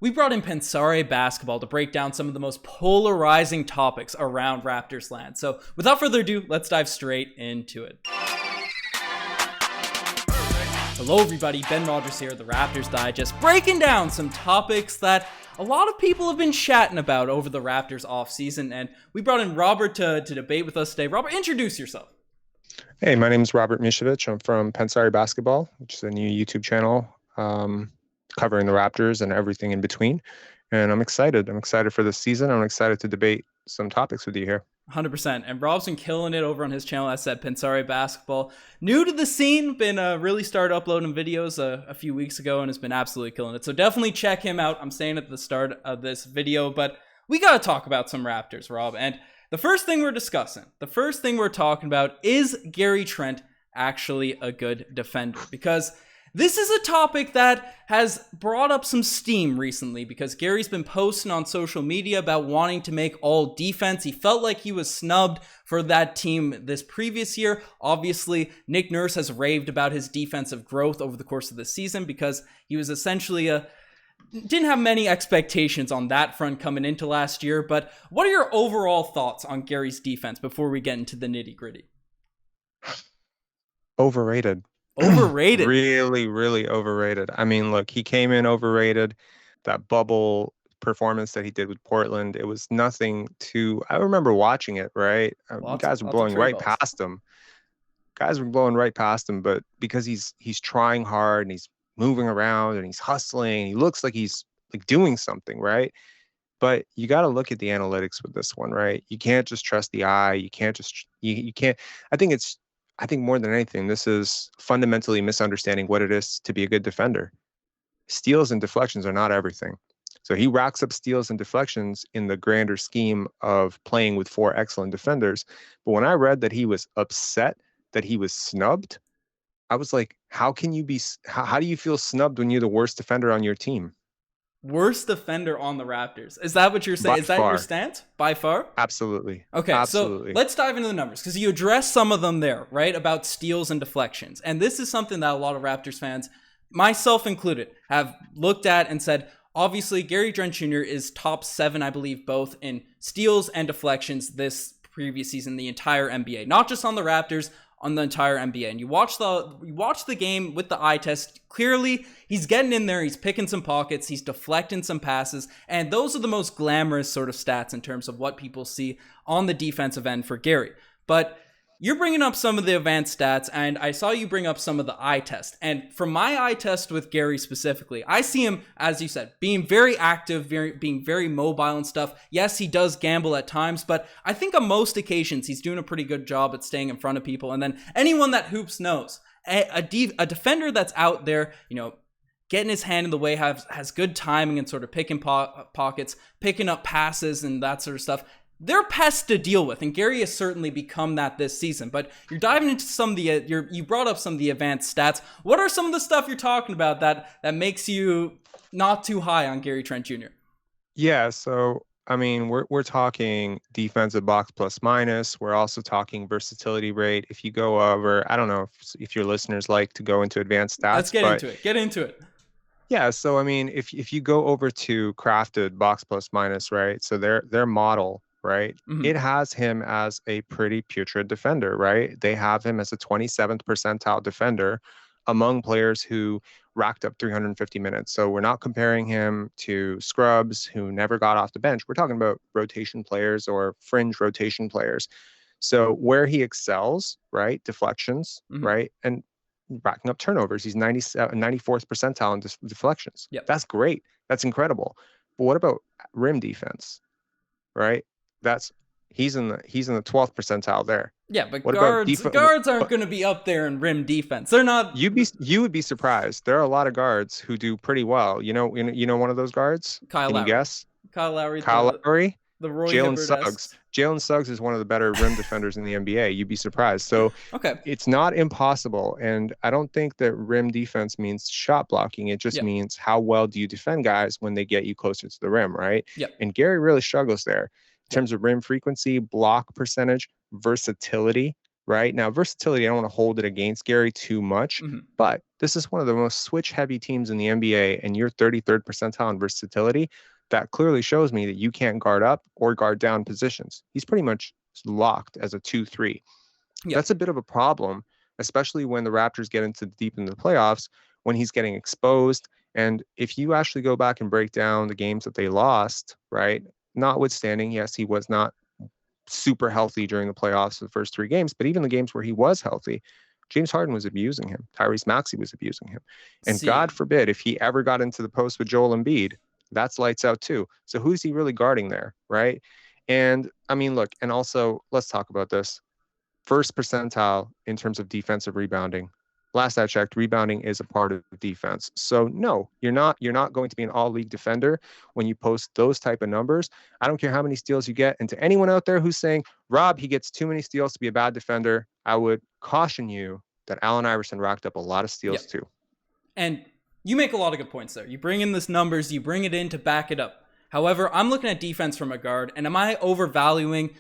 We brought in Pensare Basketball to break down some of the most polarizing topics around Raptors land. So without further ado, let's dive straight into it. Hello everybody, Ben Rogers here, the Raptors Digest, breaking down some topics that a lot of people have been chatting about over the Raptors offseason, and we brought in Robert to debate with us today. Robert, introduce yourself. Hey, my name is Robert Misovic. I'm from Pensare Basketball, which is a new YouTube channel covering the Raptors and everything in between. And I'm excited. I'm excited for this season. I'm excited to debate some topics with you here. 100%. And Rob's been killing it over on his channel. I said Pensare Basketball. New to the scene, been really started uploading videos a few weeks ago and has been absolutely killing it. So definitely check him out. I'm saying at the start of this video, but we got to talk about some Raptors, Rob. And the first thing we're talking about is Gary Trent actually a good defender? Because this is a topic that has brought up some steam recently because Gary's been posting on social media about wanting to make all defense. He felt like he was snubbed for that team this previous year. Obviously, Nick Nurse has raved about his defensive growth over the course of the season because he was essentially didn't have many expectations on that front coming into last year. But what are your overall thoughts on Gary's defense before we get into the nitty gritty? Overrated. Overrated. Really, really overrated. I mean, look, he came in overrated. That bubble performance that he did with Portland, it was nothing to... I remember watching it, right? Guys were blowing right past him. But because he's trying hard and he's moving around and he's hustling, he looks like he's like doing something, right? But you got to look at the analytics with this one, right? You can't just trust the eye. You can't just... You can't... I think more than anything, this is fundamentally misunderstanding what it is to be a good defender. Steals and deflections are not everything. So he racks up steals and deflections in the grander scheme of playing with four excellent defenders. But when I read that he was upset that he was snubbed, I was like, how do you feel snubbed when you're the worst defender on your team? Worst defender on the Raptors. Is that what you're saying? Is that your stance? By far? Absolutely. Okay, absolutely. So let's dive into the numbers because you addressed some of them there, right? About steals and deflections. And this is something that a lot of Raptors fans, myself included, have looked at and said, obviously, Gary Trent Jr. is top 7, I believe, both in steals and deflections this previous season, the entire NBA. Not just on the Raptors, on the entire NBA. And you watch the game with the eye test. Clearly, he's getting in there, he's picking some pockets, he's deflecting some passes, and those are the most glamorous sort of stats in terms of what people see on the defensive end for Gary. But you're bringing up some of the advanced stats, and I saw you bring up some of the eye test. And from my eye test with Gary specifically, I see him, as you said, being very active, being very mobile and stuff. Yes, he does gamble at times, but I think on most occasions, he's doing a pretty good job at staying in front of people. And then anyone that hoops knows, a defender that's out there, getting his hand in the way, has good timing and sort of picking pockets, picking up passes and that sort of stuff. They're pests to deal with, and Gary has certainly become that this season. But you're diving into some of the, you brought up some of the advanced stats. What are some of the stuff you're talking about that makes you not too high on Gary Trent Jr.? Yeah, so I mean, we're talking defensive box plus minus. We're also talking versatility rate. If you go over, I don't know if your listeners like to go into advanced stats. Let's get into it. Yeah, so I mean, if you go over to crafted box plus minus, right? So their model, right? Mm-hmm. It has him as a pretty putrid defender, right? They have him as a 27th percentile defender among players who racked up 350 minutes. So we're not comparing him to scrubs who never got off the bench. We're talking about rotation players or fringe rotation players. So where he excels, right? Deflections, mm-hmm. right? And racking up turnovers. He's 94th percentile in deflections. Yep. That's great. That's incredible. But what about rim defense, right? He's in the 12th percentile there. Yeah, but guards aren't going to be up there in rim defense. They're not. You would be surprised. There are a lot of guards who do pretty well. You know one of those guards? Can you guess? Kyle Lowry. The Jalen Suggs. Jalen Suggs is one of the better rim defenders in the NBA. You'd be surprised. So okay. It's not impossible. And I don't think that rim defense means shot blocking. It just means how well do you defend guys when they get you closer to the rim, right? Yep. And Gary really struggles there in terms of rim frequency, block percentage, versatility, right? Now, versatility, I don't want to hold it against Gary too much, mm-hmm. but This is one of the most switch-heavy teams in the NBA, and you're 33rd percentile in versatility. That clearly shows me that you can't guard up or guard down positions. He's pretty much locked as a 2-3. Yeah. That's a bit of a problem, especially when the Raptors get into deep into the playoffs, when he's getting exposed. And if you actually go back and break down the games that they lost, right? Notwithstanding, yes, he was not super healthy during the playoffs the first three games, but even the games where he was healthy, James Harden was abusing him. Tyrese Maxey was abusing him. And God See, forbid if he ever got into the post with Joel Embiid, that's lights out too. So who's he really guarding there, right? And I mean, look, and also let's talk about this. First percentile in terms of defensive rebounding. Last I checked, rebounding is a part of defense. So no, you're not going to be an all-league defender when you post those type of numbers. I don't care how many steals you get. And to anyone out there who's saying, Rob, he gets too many steals to be a bad defender, I would caution you that Allen Iverson racked up a lot of yeah. steals too. And you make a lot of good points there. You bring in this numbers, you bring it in to back it up. However, I'm looking at defense from a guard, and am I overvaluing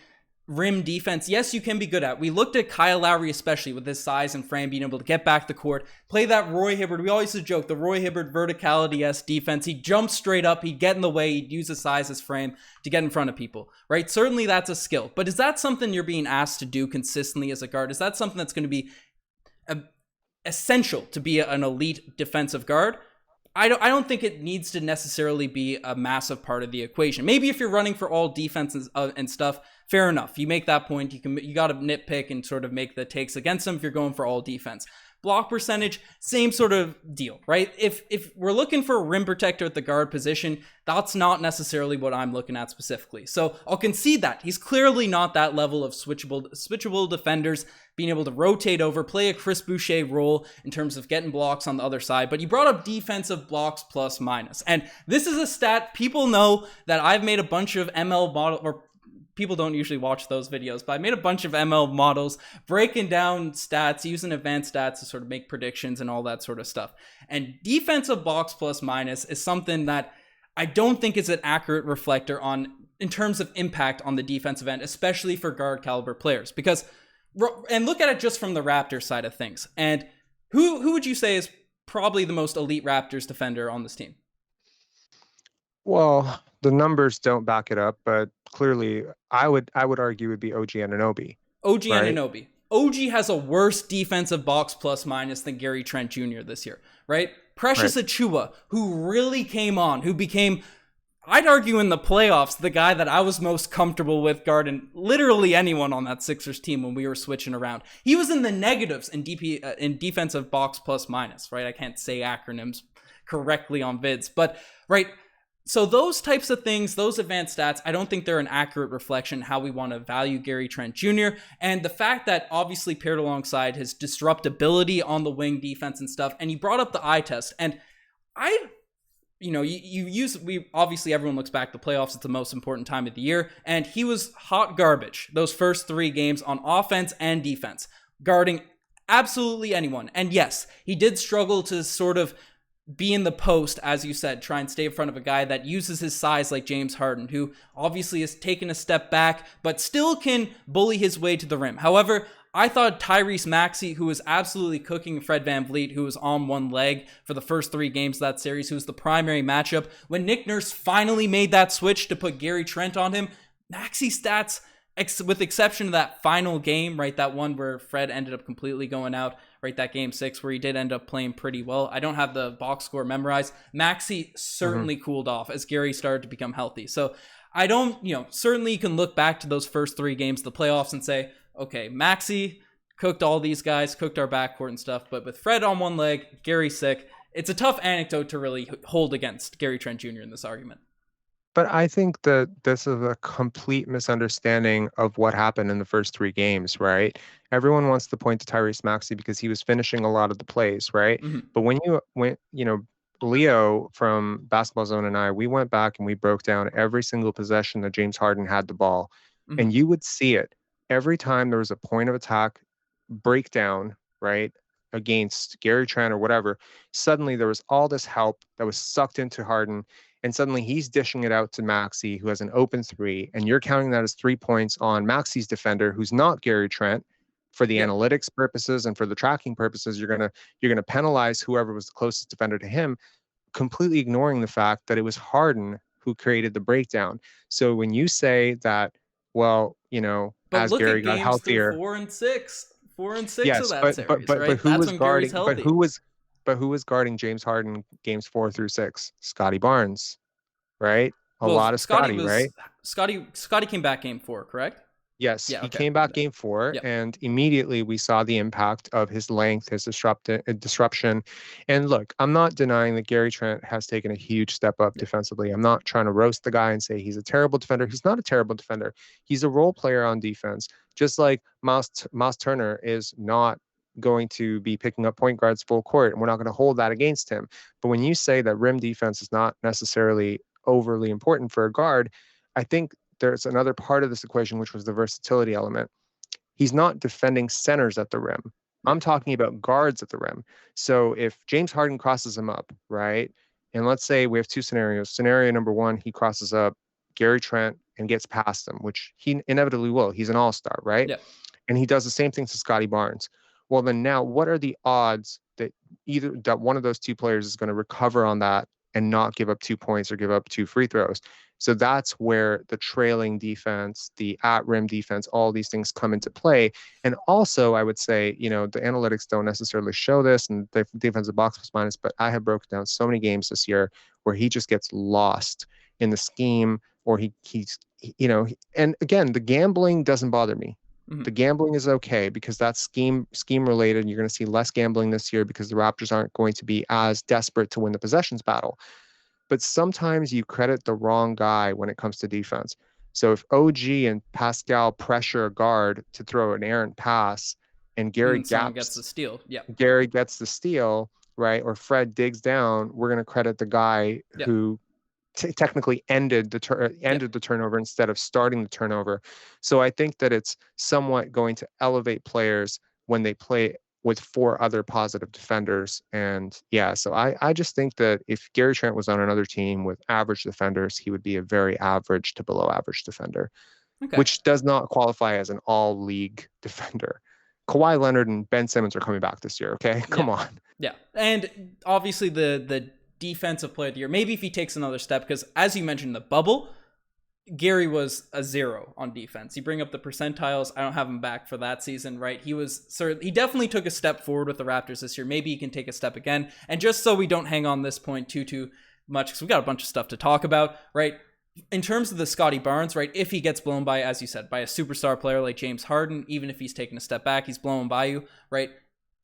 rim defense? Yes, you can be good at. We looked at Kyle Lowry, especially with his size and frame, being able to get back the court, play that Roy Hibbert. We always used to joke, the Roy Hibbert verticality-esque defense. He'd jump straight up, he'd get in the way, he'd use his size, his frame to get in front of people, right? Certainly that's a skill. But is that something you're being asked to do consistently as a guard? Is that something that's going to be essential to be an elite defensive guard? I don't think it needs to necessarily be a massive part of the equation. Maybe if you're running for all defenses and stuff, fair enough. You make that point. You got to nitpick and sort of make the takes against them if you're going for all defense. Block percentage, same sort of deal, right? If we're looking for a rim protector at the guard position, that's not necessarily what I'm looking at specifically. So I'll concede that. He's clearly not that level of switchable defenders, being able to rotate over, play a Chris Boucher role in terms of getting blocks on the other side. But you brought up defensive blocks plus minus. And this is a stat people know that I've made a bunch of ML model, or people don't usually watch those videos, but I made a bunch of ML models breaking down stats, using advanced stats to sort of make predictions and all that sort of stuff. And defensive box plus minus is something that I don't think is an accurate reflector on in terms of impact on the defensive end, especially for guard caliber players. Because, and look at it just from the Raptors side of things. And who would you say is probably the most elite Raptors defender on this team? Well, the numbers don't back it up, but clearly I would argue it would be OG Anunoby, OG right? Anunoby. OG has a worse defensive box plus minus than Gary Trent Jr. this year, right? Precious Right. Achiuwa, who really came on, who became, I'd argue in the playoffs, the guy that I was most comfortable with guarding literally anyone on that Sixers team when we were switching around. He was in the negatives in in defensive box plus minus, right? I can't say acronyms correctly on vids, but right. So those types of things, those advanced stats, I don't think they're an accurate reflection how we want to value Gary Trent Jr. And the fact that obviously paired alongside his disruptability on the wing defense and stuff, and you brought up the eye test, and we obviously everyone looks back, the playoffs, it's the most important time of the year, and he was hot garbage those first three games on offense and defense, guarding absolutely anyone. And yes, he did struggle to sort of be in the post, as you said, try and stay in front of a guy that uses his size like James Harden, who obviously has taken a step back, but still can bully his way to the rim. However, I thought Tyrese Maxey, who was absolutely cooking Fred VanVleet, who was on one leg for the first three games of that series, who was the primary matchup, when Nick Nurse finally made that switch to put Gary Trent on him, Maxey's stats, with exception of that final game, right, that one where Fred ended up completely going out, right, that game 6 where he did end up playing pretty well. I don't have the box score memorized. Maxey certainly cooled off as Gary started to become healthy. So I don't, certainly you can look back to those first three games of the playoffs and say, okay, Maxey cooked all these guys, cooked our backcourt and stuff, but with Fred on one leg, Gary sick, it's a tough anecdote to really hold against Gary Trent Jr. in this argument. But I think that this is a complete misunderstanding of what happened in the first three games, right? Everyone wants to point to Tyrese Maxey because he was finishing a lot of the plays, right? Mm-hmm. But when you went, Leo from Basketball Zone and I, we went back and we broke down every single possession that James Harden had the ball. Mm-hmm. And you would see it every time there was a point of attack breakdown, right? Against Gary Trent or whatever. Suddenly there was all this help that was sucked into Harden. And suddenly he's dishing it out to Maxey, who has an open three, and you're counting that as 3 points on Maxey's defender, who's not Gary Trent, For the Yeah. analytics purposes and for the tracking purposes, you're gonna penalize whoever was the closest defender to him, completely ignoring the fact that it was Harden who created the breakdown. So when you say that, well, But as look Gary at got games through healthier, 4 and 6. 4 and 6 of yes, that but series, right? who That's was when Gary's guarding? But healthy. who was guarding James Harden games 4 through 6? Scottie Barnes, right? A Well, lot of Scottie, right? Scottie came back game 4, correct? Yes, Yeah, he okay. came back game 4, Yep. and immediately we saw the impact of his length, his disruption. And look, I'm not denying that Gary Trent has taken a huge step up Yep. defensively. I'm not trying to roast the guy and say he's a terrible defender. He's not a terrible defender. He's a role player on defense, just like Miles Turner is not going to be picking up point guards full court, and we're not going to hold that against him. But when you say that rim defense is not necessarily overly important for a guard, I think there's another part of this equation, which was the versatility element. He's not defending centers at the rim. Yeah. I'm talking about guards at the rim. So if James Harden crosses him up, right? And let's say we have two scenarios. Scenario number one, he crosses up Gary Trent and gets past him, which he inevitably will. He's an all-star, right? Yeah. And he does the same thing to Scottie Barnes. Well, then now what are the odds that either that one of those two players is going to recover on that and not give up 2 points or give up 2 free throws? So that's where the trailing defense, the at rim defense, all these things come into play. And also, I would say, the analytics don't necessarily show this and the defensive box plus minus, but I have broken down so many games this year where he just gets lost in the scheme, or and again, the gambling doesn't bother me. Mhm. The gambling is okay because that's scheme related. You're going to see less gambling this year because the Raptors aren't going to be as desperate to win the possessions battle. But sometimes you credit the wrong guy when it comes to defense. So if OG and Pascal pressure a guard to throw an errant pass and And someone gets the steal. Yeah. Gary gets the steal, right? Or Fred digs down, we're going to credit the guy Yeah. who technically ended the turnover instead of starting the turnover. So I think that it's somewhat going to elevate players when they play with 4 other positive defenders. And yeah, so I just think that if Gary Trent was on another team with average defenders, he would be a very average to below average defender, Okay. which does not qualify as an all league defender. Kawhi Leonard and Ben Simmons are coming back this year. Okay. Come on. Yeah. And obviously the defensive player of the year, maybe if he takes another step, because as you mentioned, the bubble, Gary was a 0 on defense. You bring up the percentiles. I don't have him back for that season, right? He definitely took a step forward with the Raptors this year. Maybe he can take a step again. And just so we don't hang on this point too much, because we got a bunch of stuff to talk about, right? In terms of the Scottie Barnes, right? If he gets blown by, as you said, by a superstar player like James Harden, even if he's taking a step back, he's blown by you, right?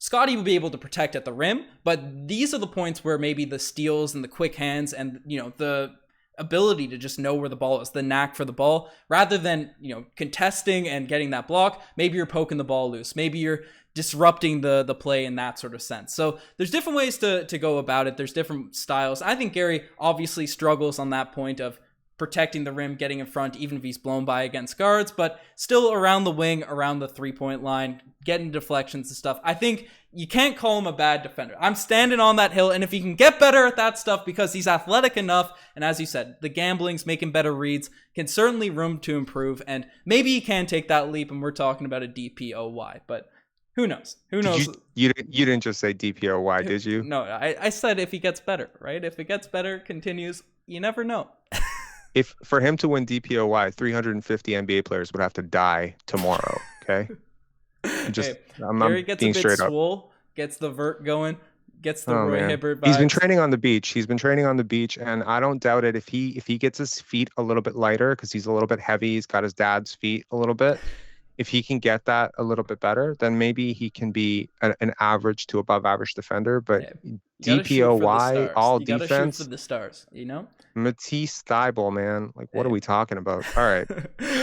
Scottie will be able to protect at the rim, but these are the points where maybe the steals and the quick hands and, the ability to just know where the ball is, the knack for the ball, rather than, contesting and getting that block, maybe you're poking the ball loose. Maybe you're disrupting the play in that sort of sense. So there's different ways to go about it. There's different styles. I think Gary obviously struggles on that point of protecting the rim, getting in front, even if he's blown by against guards, but still around the wing, around the 3-point line, getting deflections and stuff. I think you can't call him a bad defender. I'm standing on that hill, and if he can get better at that stuff because he's athletic enough, and as you said, the gambling's making better reads, can certainly room to improve, and maybe he can take that leap, and we're talking about a DPOY, but who knows? Who knows? You didn't just say DPOY, did you? No, I said if he gets better, right? If it gets better, continues, you never know. If for him to win DPOY, 350 NBA players would have to die tomorrow. Okay. Gary gets a bit swole, gets the vert going, gets the Roy Hibbert vibes. He's been training on the beach. And I don't doubt it. If he gets his feet a little bit lighter, because he's a little bit heavy, he's got his dad's feet a little bit. If he can get that a little bit better, then maybe he can be an average to above average defender. But DPOY, all defense. You gotta shoot for the stars, Matisse Thybulle, man. Like, what are we talking about? All right.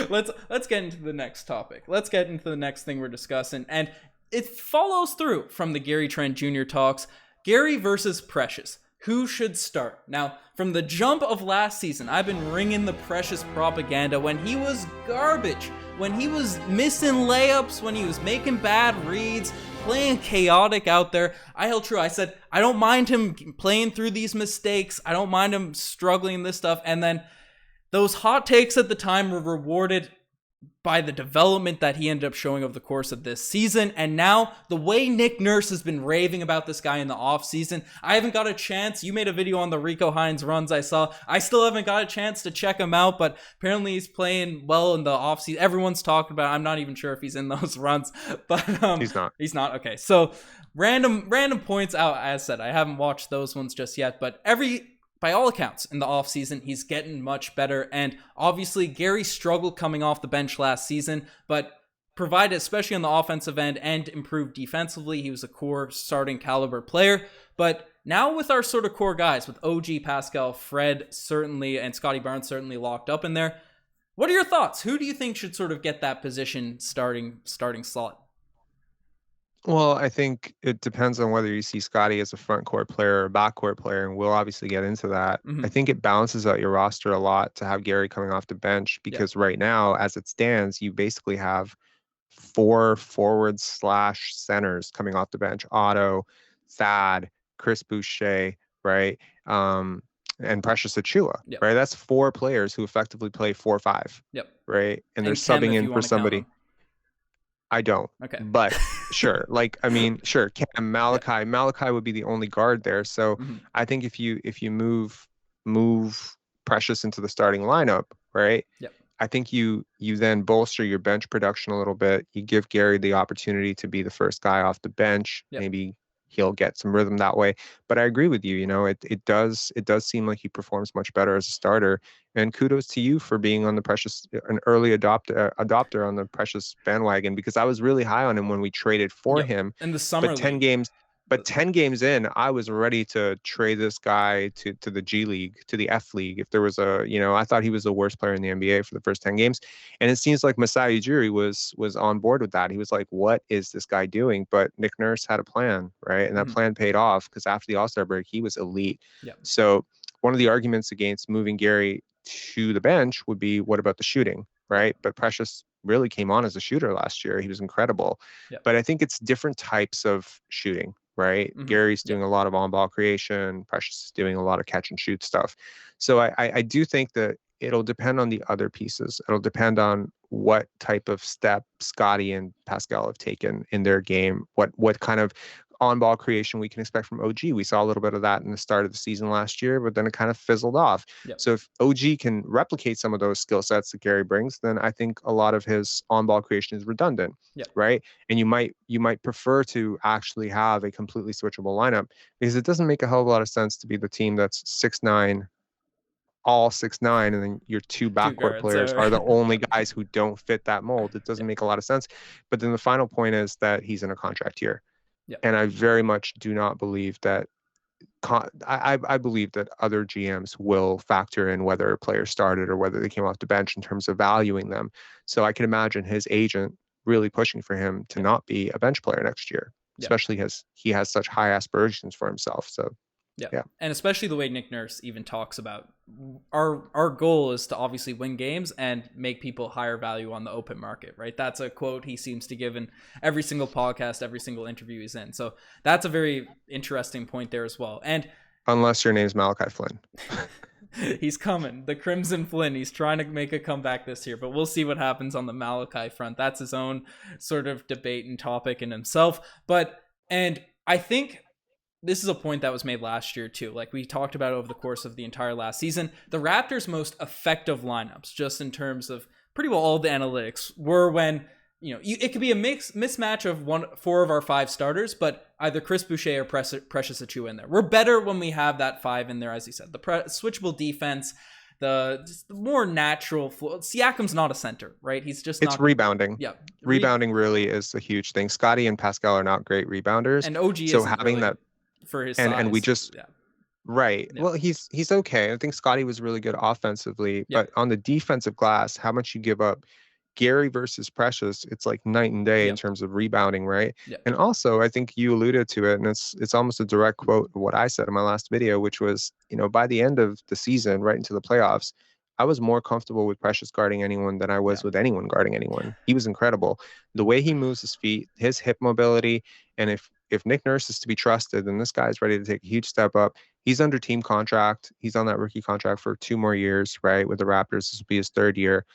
Let's get into the next topic. Let's get into the next thing we're discussing. And it follows through from the Gary Trent Jr. talks. Gary versus Precious. Who should start? Now, from the jump of last season, I've been ringing the Precious propaganda when he was garbage, when he was missing layups, when he was making bad reads, playing chaotic out there. I held true. I said, I don't mind him playing through these mistakes. I don't mind him struggling in this stuff. And then those hot takes at the time were rewarded by the development that he ended up showing over the course of this season. And now the way Nick Nurse has been raving about this guy in the offseason, I haven't got a chance. You made a video on the Rico Hines runs I saw. I still haven't got a chance to check him out, but apparently he's playing well in the offseason. Everyone's talking about it. I'm not even sure if he's in those runs, but He's not. He's not. Okay. So random points out. As I said, I haven't watched those ones just yet, but by all accounts, in the offseason, he's getting much better. And obviously, Gary struggled coming off the bench last season, but provided, especially on the offensive end, and improved defensively. He was a core starting caliber player. But now with our sort of core guys, with OG, Pascal, Fred, certainly, and Scottie Barnes certainly locked up in there, what are your thoughts? Who do you think should sort of get that position starting slot? Well, I think it depends on whether you see Scottie as a front court player or a back court player, and we'll obviously get into that. I think it balances out your roster a lot to have Gary coming off the bench because right now, as it stands, you basically have 4 forwards slash centers coming off the bench: Otto, Thad, Chris Boucher, right? And Precious Achua, right? That's 4 players who effectively play 4-5, right? And they're subbing in for somebody. I don't. Okay. But sure. Like, I mean, sure. Cam, Malachi would be the only guard there. So I think if you move Precious into the starting lineup, right? I think you then bolster your bench production a little bit. You give Gary the opportunity to be the first guy off the bench. Maybe he'll get some rhythm that way. But I agree with you. You know, it does seem like he performs much better as a starter. And kudos to you for being on an early adopter on the Precious bandwagon, because I was really high on him when we traded for him. In the summer but 10 games. But 10 games in, I was ready to trade this guy to the G League, to the F League. If there was I thought he was the worst player in the NBA for the first 10 games. And it seems like Masai Ujiri was on board with that. He was like, what is this guy doing? But Nick Nurse had a plan, right? And that plan paid off, because after the All-Star break, he was elite. So one of the arguments against moving Gary to the bench would be, what about the shooting, right? But Precious really came on as a shooter last year. He was incredible. But I think it's different types of shooting, right? Gary's doing a lot of on-ball creation. Precious is doing a lot of catch and shoot stuff. So I do think that it'll depend on the other pieces. It'll depend on what type of step Scottie and Pascal have taken in their game, what kind of on-ball creation we can expect from OG. We saw a little bit of that in the start of the season last year, but then it kind of fizzled off. So if OG can replicate some of those skill sets that Gary brings, then I think a lot of his on-ball creation is redundant, right? And you might prefer to actually have a completely switchable lineup, because it doesn't make a hell of a lot of sense to be the team that's 6'9", all 6'9", and then your 2 backcourt players are the only guys who don't fit that mold. It doesn't make a lot of sense. But then the final point is that he's in a contract year. And I very much do not believe that. I believe that other GMs will factor in whether a player started or whether they came off the bench in terms of valuing them. So I can imagine his agent really pushing for him to not be a bench player next year, especially as he has such high aspirations for himself. So yeah. And especially the way Nick Nurse even talks about our goal is to obviously win games and make people higher value on the open market, right? That's a quote he seems to give in every single podcast, every single interview he's in. So that's a very interesting point there as well. And unless your name's Malachi Flynn. He's coming. The Crimson Flynn. He's trying to make a comeback this year, but we'll see what happens on the Malachi front. That's his own sort of debate and topic in himself. And I think this is a point that was made last year too. Like we talked about over the course of the entire last season, the Raptors' most effective lineups, just in terms of pretty well all the analytics, were when, it could be a mismatch of 4 of our 5 starters, but either Chris Boucher or Precious Achua in there. We're better when we have that 5 in there, as you said. The switchable defense, the more natural flow. Siakam's not a center, right? He's just it's rebounding. Yeah, rebounding really is a huge thing. Scottie and Pascal are not great rebounders, and OG so having really that. For his size. And we just right. Yeah. Well, he's okay. I think Scottie was really good offensively, but on the defensive glass, how much you give up. Gary versus Precious, it's like night and day in terms of rebounding, right? And also, I think you alluded to it, and it's almost a direct quote of what I said in my last video, which was, by the end of the season, right into the playoffs, I was more comfortable with Precious guarding anyone than I was with anyone guarding anyone. He was incredible. The way he moves his feet, his hip mobility, and if Nick Nurse is to be trusted, then this guy is ready to take a huge step up. He's under team contract. He's on that rookie contract for 2 more years, right? With the Raptors, this will be his 3rd year.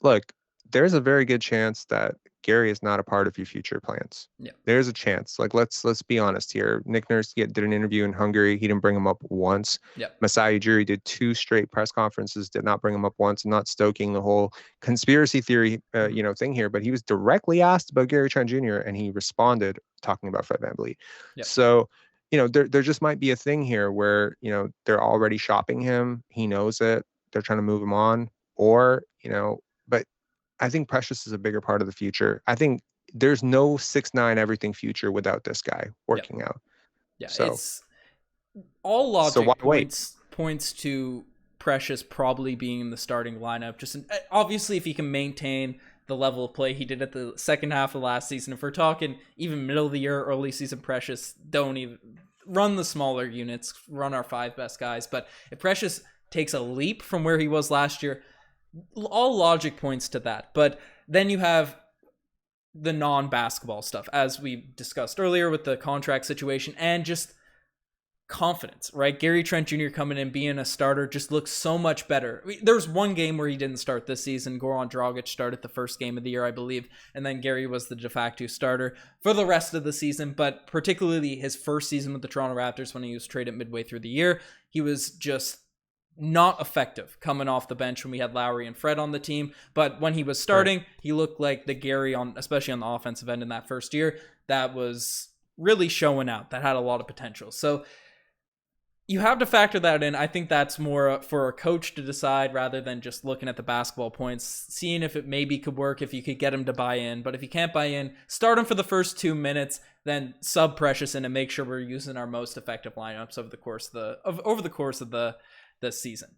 Look, there's a very good chance that Gary is not a part of your future plans. Yeah. There's a chance. Like let's be honest here. Nick Nurse did an interview in Hungary. He didn't bring him up once. Yeah. Masai Ujiri did 2 straight press conferences, did not bring him up once. I'm not stoking the whole conspiracy theory, thing here, but he was directly asked about Gary Trent Jr. and he responded talking about Fred VanVleet. Yeah. So, there just might be a thing here where, they're already shopping him. He knows it. They're trying to move him on, or, but I think Precious is a bigger part of the future. I think there's no 6'9" everything future without this guy working out. Yeah, so it's all logic so why wait? points to Precious probably being in the starting lineup. Just obviously, if he can maintain the level of play he did at the second half of last season. If we're talking even middle of the year, early season Precious, don't even run the smaller units, run our 5 best guys. But if Precious takes a leap from where he was last year, all logic points to that. But then you have the non-basketball stuff, as we discussed earlier with the contract situation, and just confidence, right? Gary Trent Jr. coming in, being a starter, just looks so much better. There's one game where he didn't start this season. Goran Dragic started the first game of the year, I believe, and then Gary was the de facto starter for the rest of the season, but particularly his first season with the Toronto Raptors when he was traded midway through the year, he was just not effective coming off the bench when we had Lowry and Fred on the team. But when he was starting, he looked like the Gary, especially on the offensive end in that first year, that was really showing out, that had a lot of potential. So you have to factor that in. I think that's more for a coach to decide rather than just looking at the basketball points, seeing if it maybe could work, if you could get him to buy in. But if you can't buy in, start him for the first 2 minutes, then sub Precious in and make sure we're using our most effective lineups over the course of the season.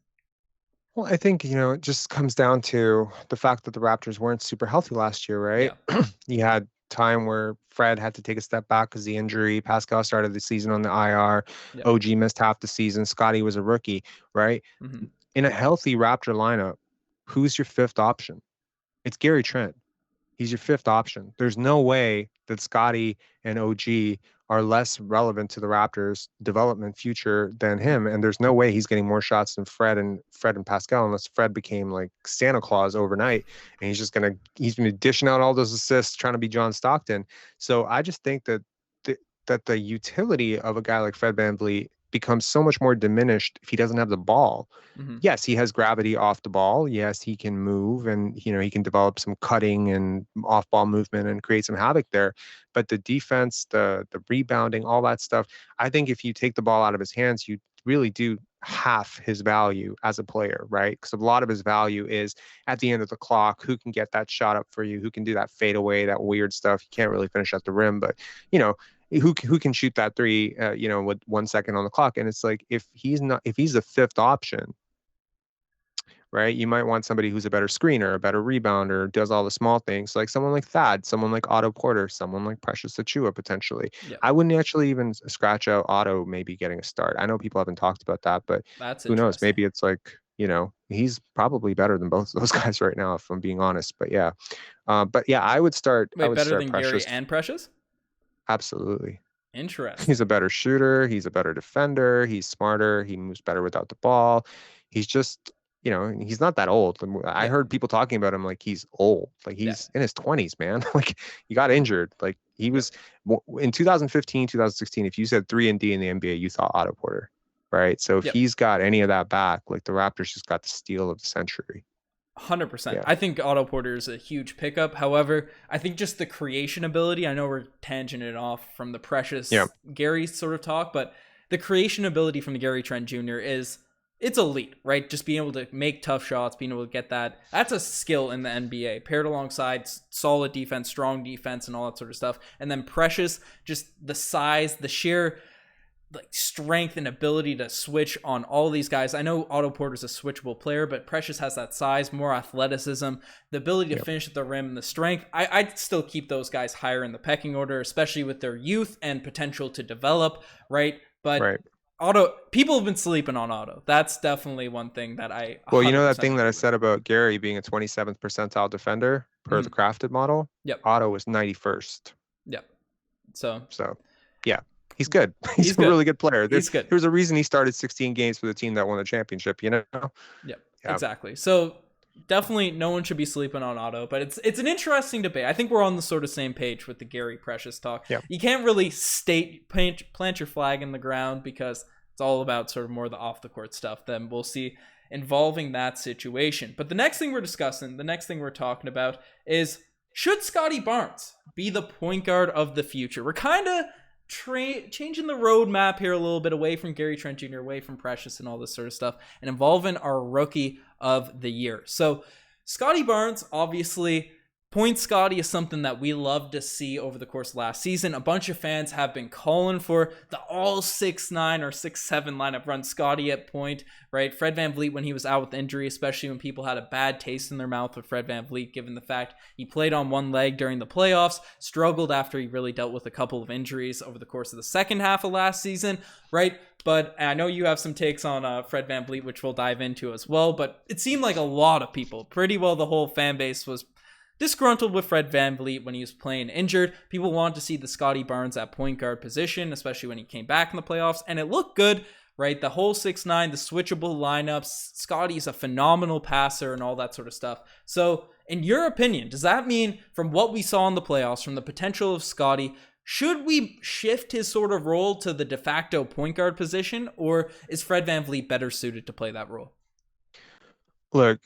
Well, I think, it just comes down to the fact that the Raptors weren't super healthy last year, right? Yeah. You had time where Fred had to take a step back because of the injury. Pascal started the season on the IR. Yep. OG missed half the season. Scottie was a rookie, right? Mm-hmm. In a healthy Raptor lineup, who's your 5th option? It's Gary Trent. He's your 5th option. There's no way that Scottie and OG are less relevant to the Raptors' development future than him. And there's no way he's getting more shots than Fred and Pascal, unless Fred became like Santa Claus overnight. And he's going to dishing out all those assists, trying to be John Stockton. So I just think that the utility of a guy like Fred VanVleet becomes so much more diminished if he doesn't have the ball. Mm-hmm. Yes, he has gravity off the ball. Yes, he can move and, he can develop some cutting and off ball movement and create some havoc there. But the defense, the rebounding, all that stuff, I think if you take the ball out of his hands, you really do half his value as a player, right? Because a lot of his value is at the end of the clock, who can get that shot up for you, who can do that fadeaway, that weird stuff. You can't really finish at the rim, but, who can shoot that 3, with 1 second on the clock. And it's like, if he's the 5th option, right, you might want somebody who's a better screener, a better rebounder, does all the small things, like someone like Thad, someone like Otto Porter, someone like Precious Achiuwa potentially. Yep. I wouldn't actually even scratch out Otto maybe getting a start. I know people haven't talked about that, but who knows? Maybe it's like, he's probably better than both of those guys right now, if I'm being honest. But yeah, I would start. Wait, better start than Precious. Gary and Precious? Absolutely. Interesting. He's a better shooter. He's a better defender. He's smarter. He moves better without the ball. He's just, he's not that old. I heard people talking about him like he's old. Like he's in his 20s, man. Like he got injured. Like he was in 2015, 2016. If you said 3-and-D in the NBA, you thought Otto Porter, right? So if he's got any of that back, like the Raptors just got the steal of the century. 100%. Yeah. I think Otto Porter is a huge pickup. However, I think just the creation ability, I know we're tangenting off from the Precious Gary sort of talk, but the creation ability from the Gary Trent Jr. it's elite, right? Just being able to make tough shots, being able to get that's a skill in the NBA, paired alongside solid defense, strong defense, and all that sort of stuff. And then Precious, just the size, the sheer strength and ability to switch on all these guys. I know Otto Porter's a switchable player, but Precious has that size, more athleticism, the ability to finish at the rim, and the strength. I'd still keep those guys higher in the pecking order, especially with their youth and potential to develop, right? But Otto, people have been sleeping on Otto. That's definitely one thing that I. Well, that thing that I said about Gary being a 27th percentile defender per the crafted model. Yep. Otto was 91st. Yep. So yeah. He's good. He's a really good player. He's good. There's a reason he started 16 games for the team that won the championship, Yep, exactly. So Definitely no one should be sleeping on Otto, but it's an interesting debate. I think we're on the sort of same page with the Gary Precious talk. Yeah. You can't really plant your flag in the ground because it's all about sort of more the off the court stuff. Then we'll see involving that situation. But the next thing we're discussing, the next thing we're talking about is, should Scottie Barnes be the point guard of the future? We're kind of changing the roadmap here a little bit away from Gary Trent Jr., away from Precious and all this sort of stuff, and involving our rookie of the year. So Scottie Barnes, obviously, point Scottie is something that we love to see over the course of last season. A bunch of fans have been calling for the all 6'9" or 6'7" lineup, run Scottie at point, right? Fred VanVleet, when he was out with injury, especially when people had a bad taste in their mouth with Fred VanVleet, given the fact he played on one leg during the playoffs, struggled after he really dealt with a couple of injuries over the course of the second half of last season, right? But I know you have some takes on Fred VanVleet, which we'll dive into as well. But it seemed like a lot of people, pretty well the whole fan base, was disgruntled with Fred VanVleet when he was playing injured. People wanted to see the Scottie Barnes at point guard position, especially when he came back in the playoffs, and it looked good, right? The whole 6'9", the switchable lineups, Scottie's a phenomenal passer and all that sort of stuff. So, in your opinion, does that mean, from what we saw in the playoffs, from the potential of Scottie, should we shift his sort of role to the de facto point guard position, or is Fred VanVleet better suited to play that role? Look,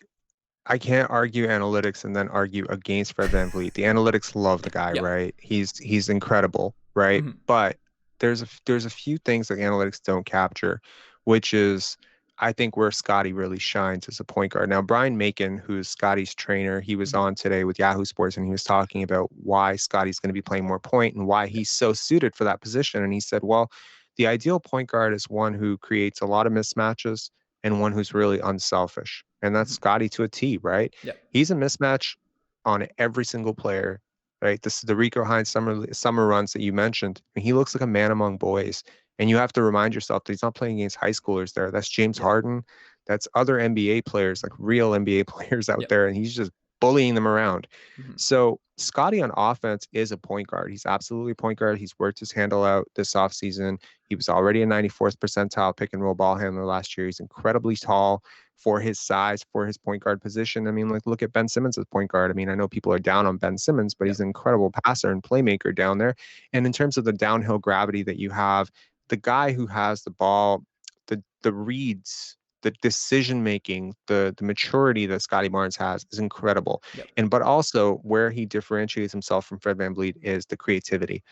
I can't argue analytics and then argue against Fred VanVleet. The analytics love the guy, Yeah. right? He's incredible, right? Mm-hmm. But there's a few things that analytics don't capture, which is I think where Scottie really shines as a point guard. Now, Brian Macon, who's Scottie's trainer, he was Mm-hmm. on today with Yahoo Sports and he was talking about why Scottie's going to be playing more point and why he's so suited for that position. And he said, well, the ideal point guard is one who creates a lot of mismatches and one who's really unselfish. And that's Mm-hmm. Scottie to a T, right? Yeah. He's a mismatch on every single player, right? This is the Rico Hines summer runs that you mentioned. And he looks like a man among boys. And you have to remind yourself that he's not playing against high schoolers there. That's James Yeah. Harden. That's other NBA players, like real NBA players out Yeah. there. And he's just bullying them around. Mm-hmm. So Scottie on offense is a point guard. He's absolutely a point guard. He's worked his handle out this offseason. He was already a 94th percentile pick and roll ball handler last year. He's incredibly tall for his size, for his point guard position. I mean, like, look at Ben Simmons as point guard. I mean, I know people are down on Ben Simmons, but Yeah. he's an incredible passer and playmaker down there. And in terms of the downhill gravity that you have, the guy who has the ball, the reads, the decision making, the maturity that Scottie Barnes has is incredible. Yep. And but also where he differentiates himself from Fred VanVleet is the creativity.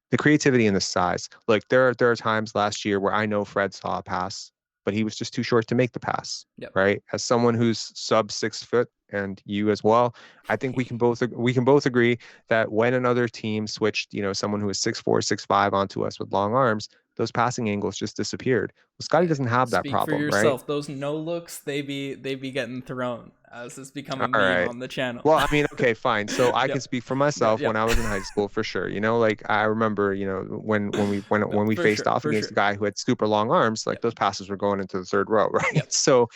The creativity and the size. Like there are times last year where I know Fred saw a pass, but he was just too short to make the pass. Yep. Right. As someone who's sub 6 foot, and you as well, I think we can both agree that when another team switched, someone who is 6'4", 6'5" onto us with long arms, those passing angles just disappeared. Well, Scottie doesn't have that Speak for problem, right? yourself. Those no looks, they be getting thrown, as it's become a All meme right. on the channel. Well, I mean, okay, fine. So I can Yep. speak for Yep. myself Yep. when I was in high school for sure. Like I remember, No, when we for faced sure. off For against a sure. guy who had super long arms, like Yep. those passes were going into the third row, right? Yep. So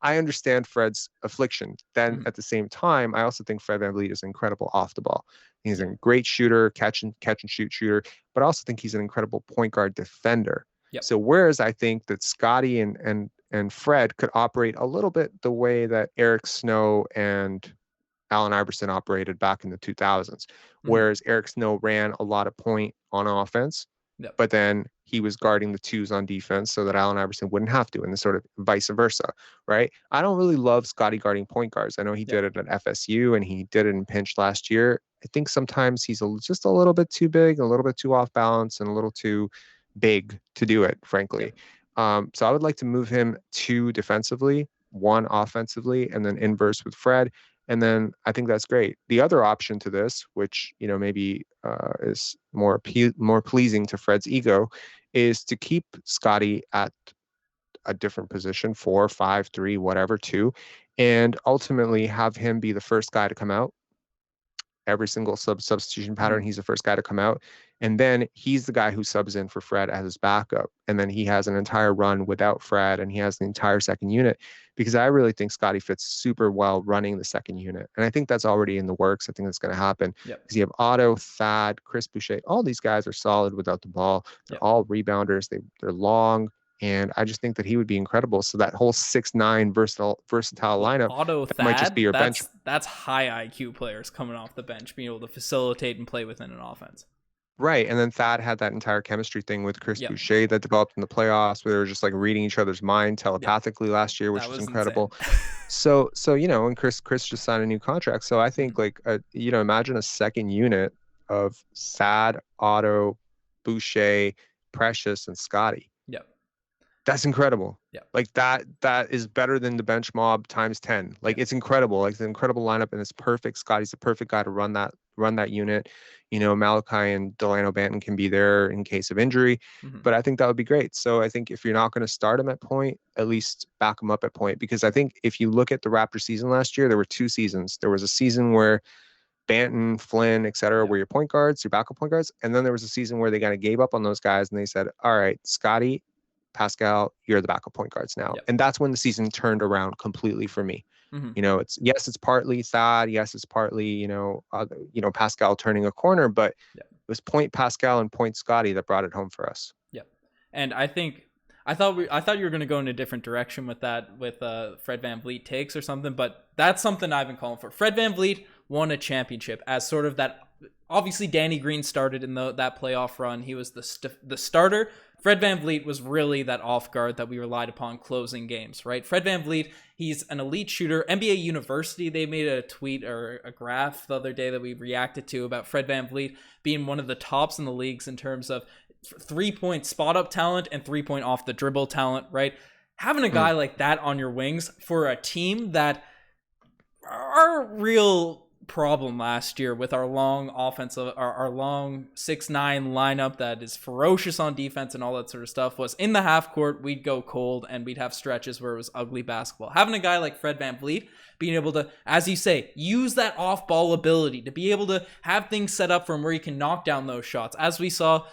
I understand Fred's affliction. Then Mm-hmm. at the same time, I also think Fred VanVleet is incredible off the ball. He's Yep. a great shooter, catch and shoot shooter, but I also think he's an incredible point guard defender. Yep. So whereas I think that Scottie and Fred could operate a little bit the way that Eric Snow and Allen Iverson operated back in the 2000s, Mm-hmm. whereas Eric Snow ran a lot of point on offense, Yep. but then he was guarding the twos on defense so that Allen Iverson wouldn't have to, and the sort of vice versa, right? I don't really love Scottie guarding point guards. I know he Yep. did it at FSU and he did it in pinch last year. I think sometimes he's just a little bit too big, a little bit too off balance, and a little too big to do it, frankly. Yep. So I would like to move him two defensively, one offensively, and then inverse with Fred. And then I think that's great. The other option to this, which maybe is more pleasing to Fred's ego, is to keep Scottie at a different position, 4, 5, 3, whatever, 2, and ultimately have him be the first guy to come out. Every single substitution pattern, Mm-hmm. he's the first guy to come out. And then he's the guy who subs in for Fred as his backup. And then he has an entire run without Fred and he has the entire second unit because I really think Scottie fits super well running the second unit. And I think that's already in the works. I think that's going to happen Yep. because you have Otto, Thad, Chris Boucher. All these guys are solid without the ball. They're Yep. all rebounders. They're long And I just think that he would be incredible. So that whole 6'9" versatile Well, lineup, Otto that might just be Thad, your bench. that's high IQ players coming off the bench, being able to facilitate and play within an offense. Right. And then Thad had that entire chemistry thing with Chris Yep. Boucher that developed in the playoffs where they were just like reading each other's mind Yep. telepathically last year, which That was was insane. incredible. So and Chris just signed a new contract. So I think Mhm. like imagine a second unit of Thad, Otto, Boucher, Precious, and Scottie. Yep. That's incredible. Yep. Like that is better than the bench mob times 10. Like Yep. it's incredible. Like it's an incredible lineup and it's perfect. Scottie's the perfect guy to run that unit. Malachi and Delano Banton can be there in case of injury, Mhm. but I think that would be great. So I think if you're not going to start him at point, at least back him up at point, because I think if you look at the Raptor season last year, there were two seasons. There was a season where Banton, Flynn, et cetera, Yep. were your point guards, your backup point guards. And then there was a season where they kind of gave up on those guys and they said, all right, Scottie, Pascal, you're the backup point guards now. Yep. And that's when the season turned around completely for me. Mhm. It's partly Thad. Yes, it's partly, Pascal turning a corner, but Yep. it was point Pascal and point Scottie that brought it home for us. Yep. And I thought you were going to go in a different direction with that, with Fred VanVleet takes or something, but that's something I've been calling for. Fred VanVleet won a championship as sort of that. Obviously, Danny Green started in that playoff run. He was the starter. Fred VanVleet was really that off guard that we relied upon closing games, right? Fred VanVleet, he's an elite shooter. NBA University, they made a tweet or a graph the other day that we reacted to about Fred VanVleet being one of the tops in the leagues in terms of 3-point spot up talent and 3-point off the dribble talent, right? Having a guy like that on your wings for a team that our real problem last year with our long offensive, our long 6'9" lineup that is ferocious on defense and all that sort of stuff was in the half court, we'd go cold and we'd have stretches where it was ugly basketball. Having a guy like Fred VanVleet being able to, as you say, use that off ball ability to be able to have things set up from where he can knock down those shots, as we saw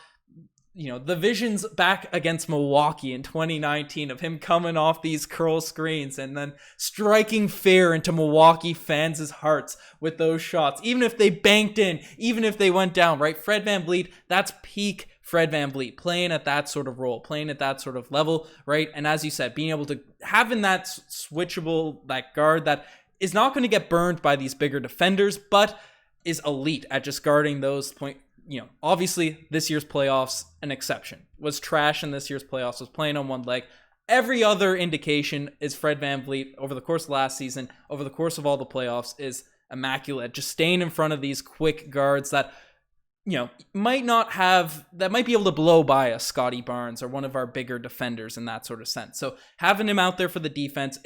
the visions back against Milwaukee in 2019 of him coming off these curl screens and then striking fear into Milwaukee fans' hearts with those shots, even if they banked in, even if they went down, right? Fred VanVleet, that's peak Fred VanVleet, playing at that sort of role, playing at that sort of level, right? And as you said, being able to having that switchable, that guard that is not going to get burned by these bigger defenders, but is elite at just guarding those obviously this year's playoffs, an exception. Was trash in this year's playoffs, was playing on one leg. Every other indication is Fred VanVleet over the course of last season, over the course of all the playoffs, is immaculate. Just staying in front of these quick guards that, might be able to blow by a Scottie Barnes or one of our bigger defenders in that sort of sense. So having him out there for the defense,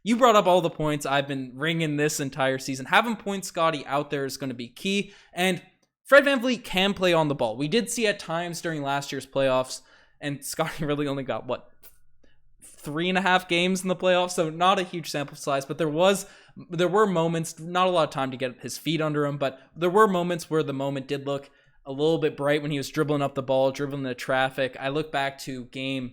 you brought up all the points I've been ringing this entire season. Having point Scottie out there is going to be key. And Fred VanVleet can play on the ball. We did see at times during last year's playoffs, and Scottie really only got, 3.5 games in the playoffs, so not a huge sample size, but there were moments, not a lot of time to get his feet under him, but there were moments where the moment did look a little bit bright when he was dribbling up the ball, dribbling the traffic. I look back to game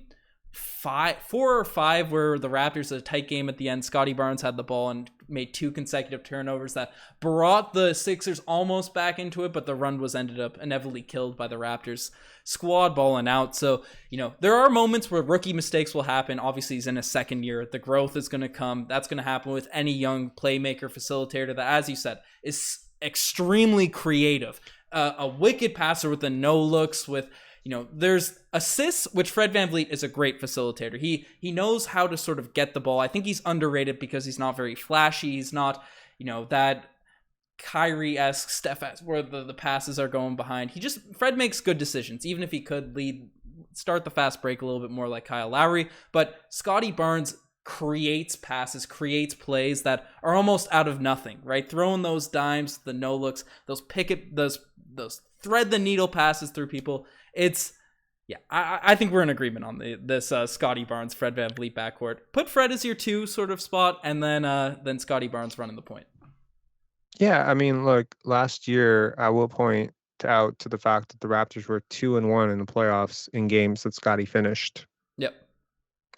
4 or 5 where the Raptors had a tight game at the end. Scottie Barnes had the ball and made 2 consecutive turnovers that brought the Sixers almost back into it, but the run was ended up inevitably killed by the Raptors squad balling out. So, there are moments where rookie mistakes will happen. Obviously, he's in his second year. The growth is going to come. That's going to happen with any young playmaker, facilitator that, as you said, is extremely creative. A wicked passer with the no looks, with there's assists, which Fred VanVleet is a great facilitator. He knows how to sort of get the ball. I think he's underrated because he's not very flashy. He's not, that Kyrie-esque Steph where the passes are going behind. Fred makes good decisions, even if he could start the fast break a little bit more like Kyle Lowry. But Scottie Barnes creates passes, creates plays that are almost out of nothing, right? Throwing those dimes, the no looks, those those thread the needle passes through people. I think we're in agreement on this Scottie Barnes, Fred VanVleet backcourt. Put Fred as your 2 sort of spot, and then Scottie Barnes running the point. Yeah, I mean, look, last year I will point out to the fact that the Raptors were 2-1 in the playoffs in games that Scottie finished. Yep.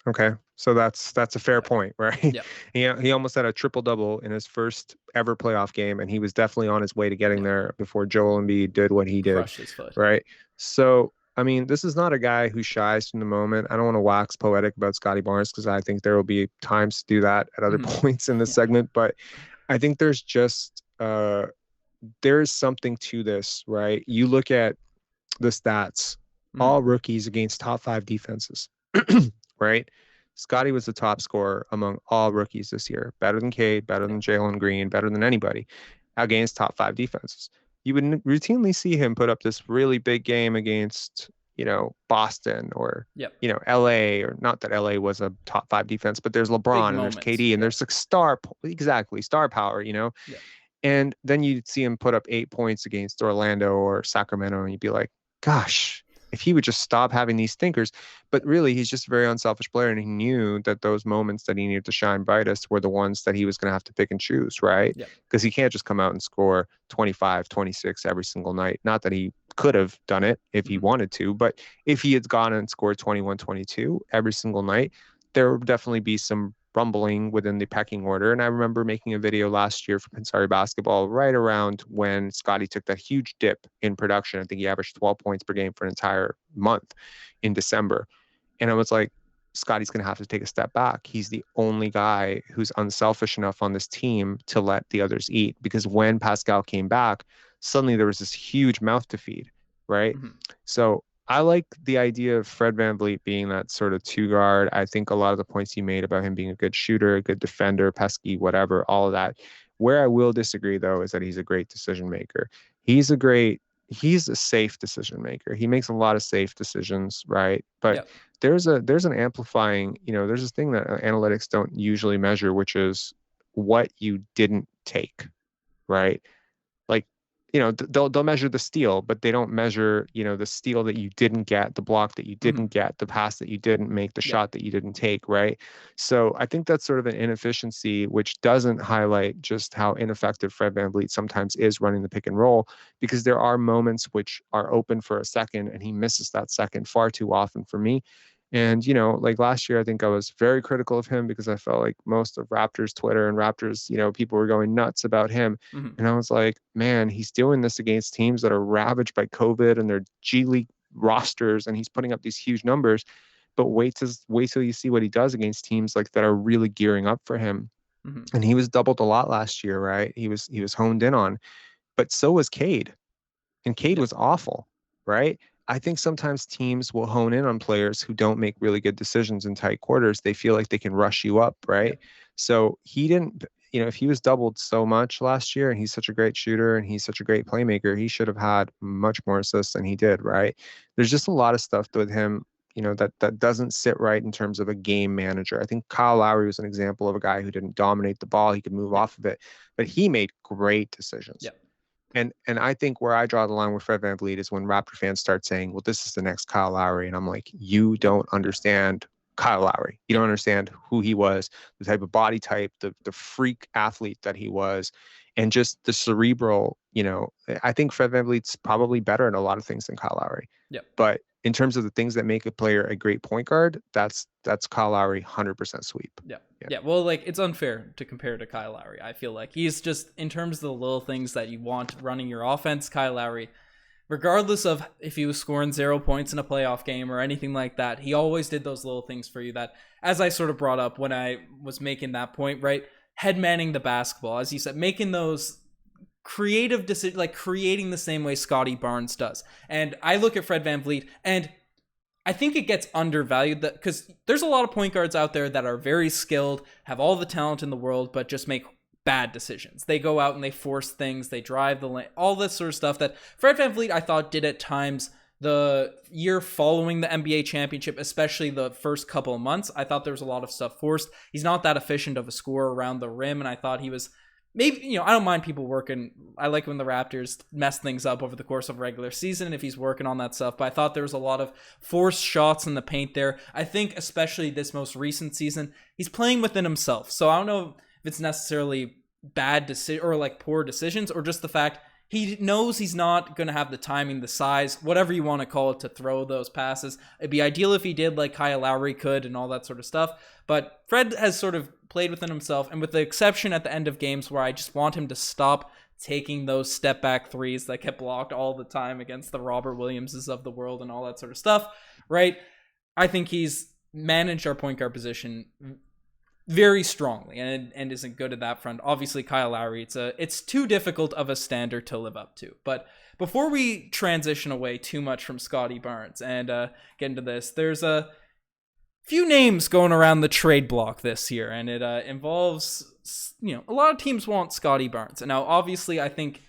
Okay, so that's a fair point, right? Yep. He almost had a triple double in his first ever playoff game, and he was definitely on his way to getting there before Joel Embiid did what he did. Crushed his foot. Right. So I mean, this is not a guy who shies from the moment. I don't want to wax poetic about Scottie Barnes because I think there will be times to do that at other Mhm. points in this Yeah. segment, but I think there's just there's something to this, right? You look at the stats, Mhm. all rookies against top five defenses, right? Scottie was the top scorer among all rookies this year, better than Cade, better Yeah. than Jalen Green, better than anybody against top five defenses. You would routinely see him put up this really big game against, Boston or, Yep. LA, or not that LA was a top five defense, but there's Big LeBron and there's moments. KD and Yeah. there's like exactly, star power. Yeah. And then you'd see him put up 8 points against Orlando or Sacramento, and you'd be like, gosh, if he would just stop having these thinkers. But really, he's just a very unselfish player, and he knew that those moments that he needed to shine brightest were the ones that he was going to have to pick and choose, right? Yeah. Because he can't just come out and score 25, 26 every single night. Not that he could have done it if he Mhm. wanted to, but if he had gone and scored 21, 22 every single night, there would definitely be some rumbling within the pecking order. And I remember making a video last year for Pinsari Basketball right around when Scottie took that huge dip in production. I think he averaged 12 points per game for an entire month in December. And I was like, Scottie's going to have to take a step back. He's the only guy who's unselfish enough on this team to let the others eat. Because when Pascal came back, suddenly there was this huge mouth to feed, right? Mhm. So I like the idea of Fred VanVleet being that sort of two guard. I think a lot of the points you made about him being a good shooter, a good defender, pesky, whatever, all of that. Where I will disagree though is that he's a great decision maker. He's a safe decision maker. He makes a lot of safe decisions, right? But Yep. there's an amplifying, there's this thing that analytics don't usually measure, which is what you didn't take, right? Like, they'll measure the steal, but they don't measure, the steal that you didn't get, the block that you didn't Mhm. get, the pass that you didn't make, the Yep. shot that you didn't take, right? So I think that's sort of an inefficiency, which doesn't highlight just how ineffective Fred VanVleet sometimes is running the pick and roll, because there are moments which are open for a second, and he misses that second far too often for me. And, like last year, I think I was very critical of him because I felt like most of Raptors Twitter and Raptors, people were going nuts about him. Mhm. And I was like, man, he's doing this against teams that are ravaged by COVID and their G League rosters, and he's putting up these huge numbers. But wait till you see what he does against teams like that are really gearing up for him. Mhm. And he was doubled a lot last year, right? He was honed in on, but so was Cade. And Cade Yep. was awful, right? I think sometimes teams will hone in on players who don't make really good decisions in tight quarters. They feel like they can rush you up, right? Yep. So he didn't, if he was doubled so much last year and he's such a great shooter and he's such a great playmaker, he should have had much more assists than he did, right? There's just a lot of stuff with him, that doesn't sit right in terms of a game manager. I think Kyle Lowry was an example of a guy who didn't dominate the ball. He could move Yep. off of it, but he made great decisions. Yep. And I think where I draw the line with Fred VanVleet is when Raptor fans start saying, well, this is the next Kyle Lowry. And I'm like, you Yep. don't Yeah. understand Kyle Lowry. You don't Yep. understand who he was, the type of body type, the freak athlete that he was, and just the cerebral, I think Fred VanVleet's probably better at a lot of things than Kyle Lowry. Yep. But in terms of the things that make a player a great point guard, that's Kyle Lowry 100% sweep. Yeah. Yeah. Yeah. Well, like, it's unfair to compare to Kyle Lowry. I feel like he's just, in terms of the little things that you want running your offense, Kyle Lowry, regardless of if he was scoring 0 points in a playoff game or anything like that, he always did those little things for you that, as I sort of brought up when I was making that point, right? Head manning the basketball, as you said, making those creative decisions, like creating the same way Scottie Barnes does. And I look at Fred VanVleet, and I think it gets undervalued because there's a lot of point guards out there that are very skilled, have all the talent in the world, but just make bad decisions. They go out and they force things, they drive the lane, all this sort of stuff that Fred VanVleet, I thought, did at times the year following the NBA championship, especially the first couple of months. I thought there was a lot of stuff forced. He's not that efficient of a scorer around the rim, and I thought he was maybe, I don't mind people working. I like when the Raptors mess things up over the course of a regular season if he's working on that stuff. But I thought there was a lot of forced shots in the paint there. I think especially this most recent season, he's playing within himself. So I don't know if it's necessarily bad decision or like poor decisions, or just the fact he knows he's not going to have the timing, the size, whatever you want to call it, to throw those passes. It'd be ideal if he did like Kyle Lowry could and all that sort of stuff. But Fred has sort of played within himself, and with the exception at the end of games where I just want him to stop taking those step back threes that get blocked all the time against the Robert Williamses of the world and all that sort of stuff, right? I think he's managed our point guard position very strongly and isn't good at that front. Obviously, Kyle Lowry, it's too difficult of a standard to live up to. But before we transition away too much from Scottie Barnes and get into this, there's a few names going around the trade block this year, and it involves, a lot of teams want Scottie Barnes. And now, obviously, I think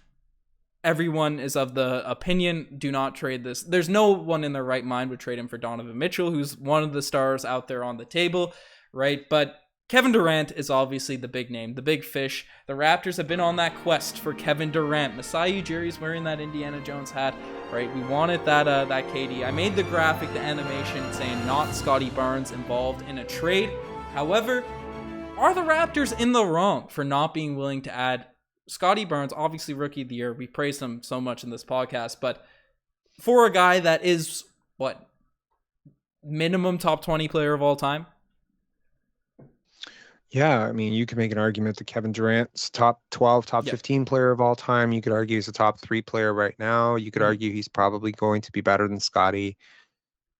everyone is of the opinion, do not trade this. There's no one in their right mind would trade him for Donovan Mitchell, who's one of the stars out there on the table, right? But Kevin Durant is obviously the big name, the big fish. The Raptors have been on that quest for Kevin Durant. Masai Ujiri's wearing that Indiana Jones hat, right? We wanted that KD. I made the graphic, the animation saying not Scottie Barnes involved in a trade. However, are the Raptors in the wrong for not being willing to add Scottie Barnes, obviously Rookie of the Year? We praised him so much in this podcast, but for a guy that is, minimum top 20 player of all time? Yeah, I mean, you could make an argument that Kevin Durant's top 12, top 15 player of all time. You could argue he's a top 3 player right now. You could argue he's probably going to be better than Scottie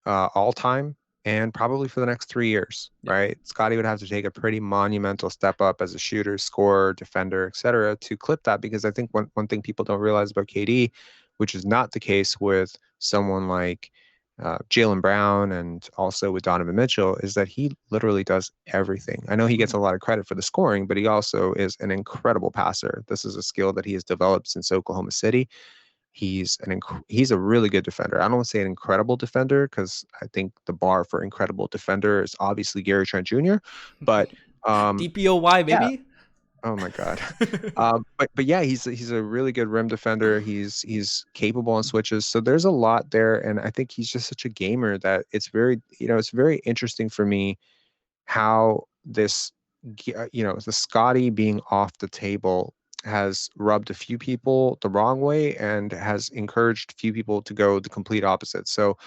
all time and probably for the next 3 years, right? Scottie would have to take a pretty monumental step up as a shooter, scorer, defender, etc., to clip that, because I think one thing people don't realize about KD, which is not the case with someone like Jaylen Brown and also with Donovan Mitchell, is that he literally does everything. I know he gets a lot of credit for the scoring, but he also is an incredible passer. This is a skill that he has developed since Oklahoma City. He's a really good defender. I don't want to say an incredible defender, because I think the bar for incredible defender is obviously Gary Trent Jr. But DPOY, baby. Yeah. Oh my God. But yeah, he's a really good rim defender. He's capable on switches. So there's a lot there. And I think he's just such a gamer that it's very, it's very interesting for me how this, the Scottie being off the table has rubbed a few people the wrong way and has encouraged a few people to go the complete opposite. So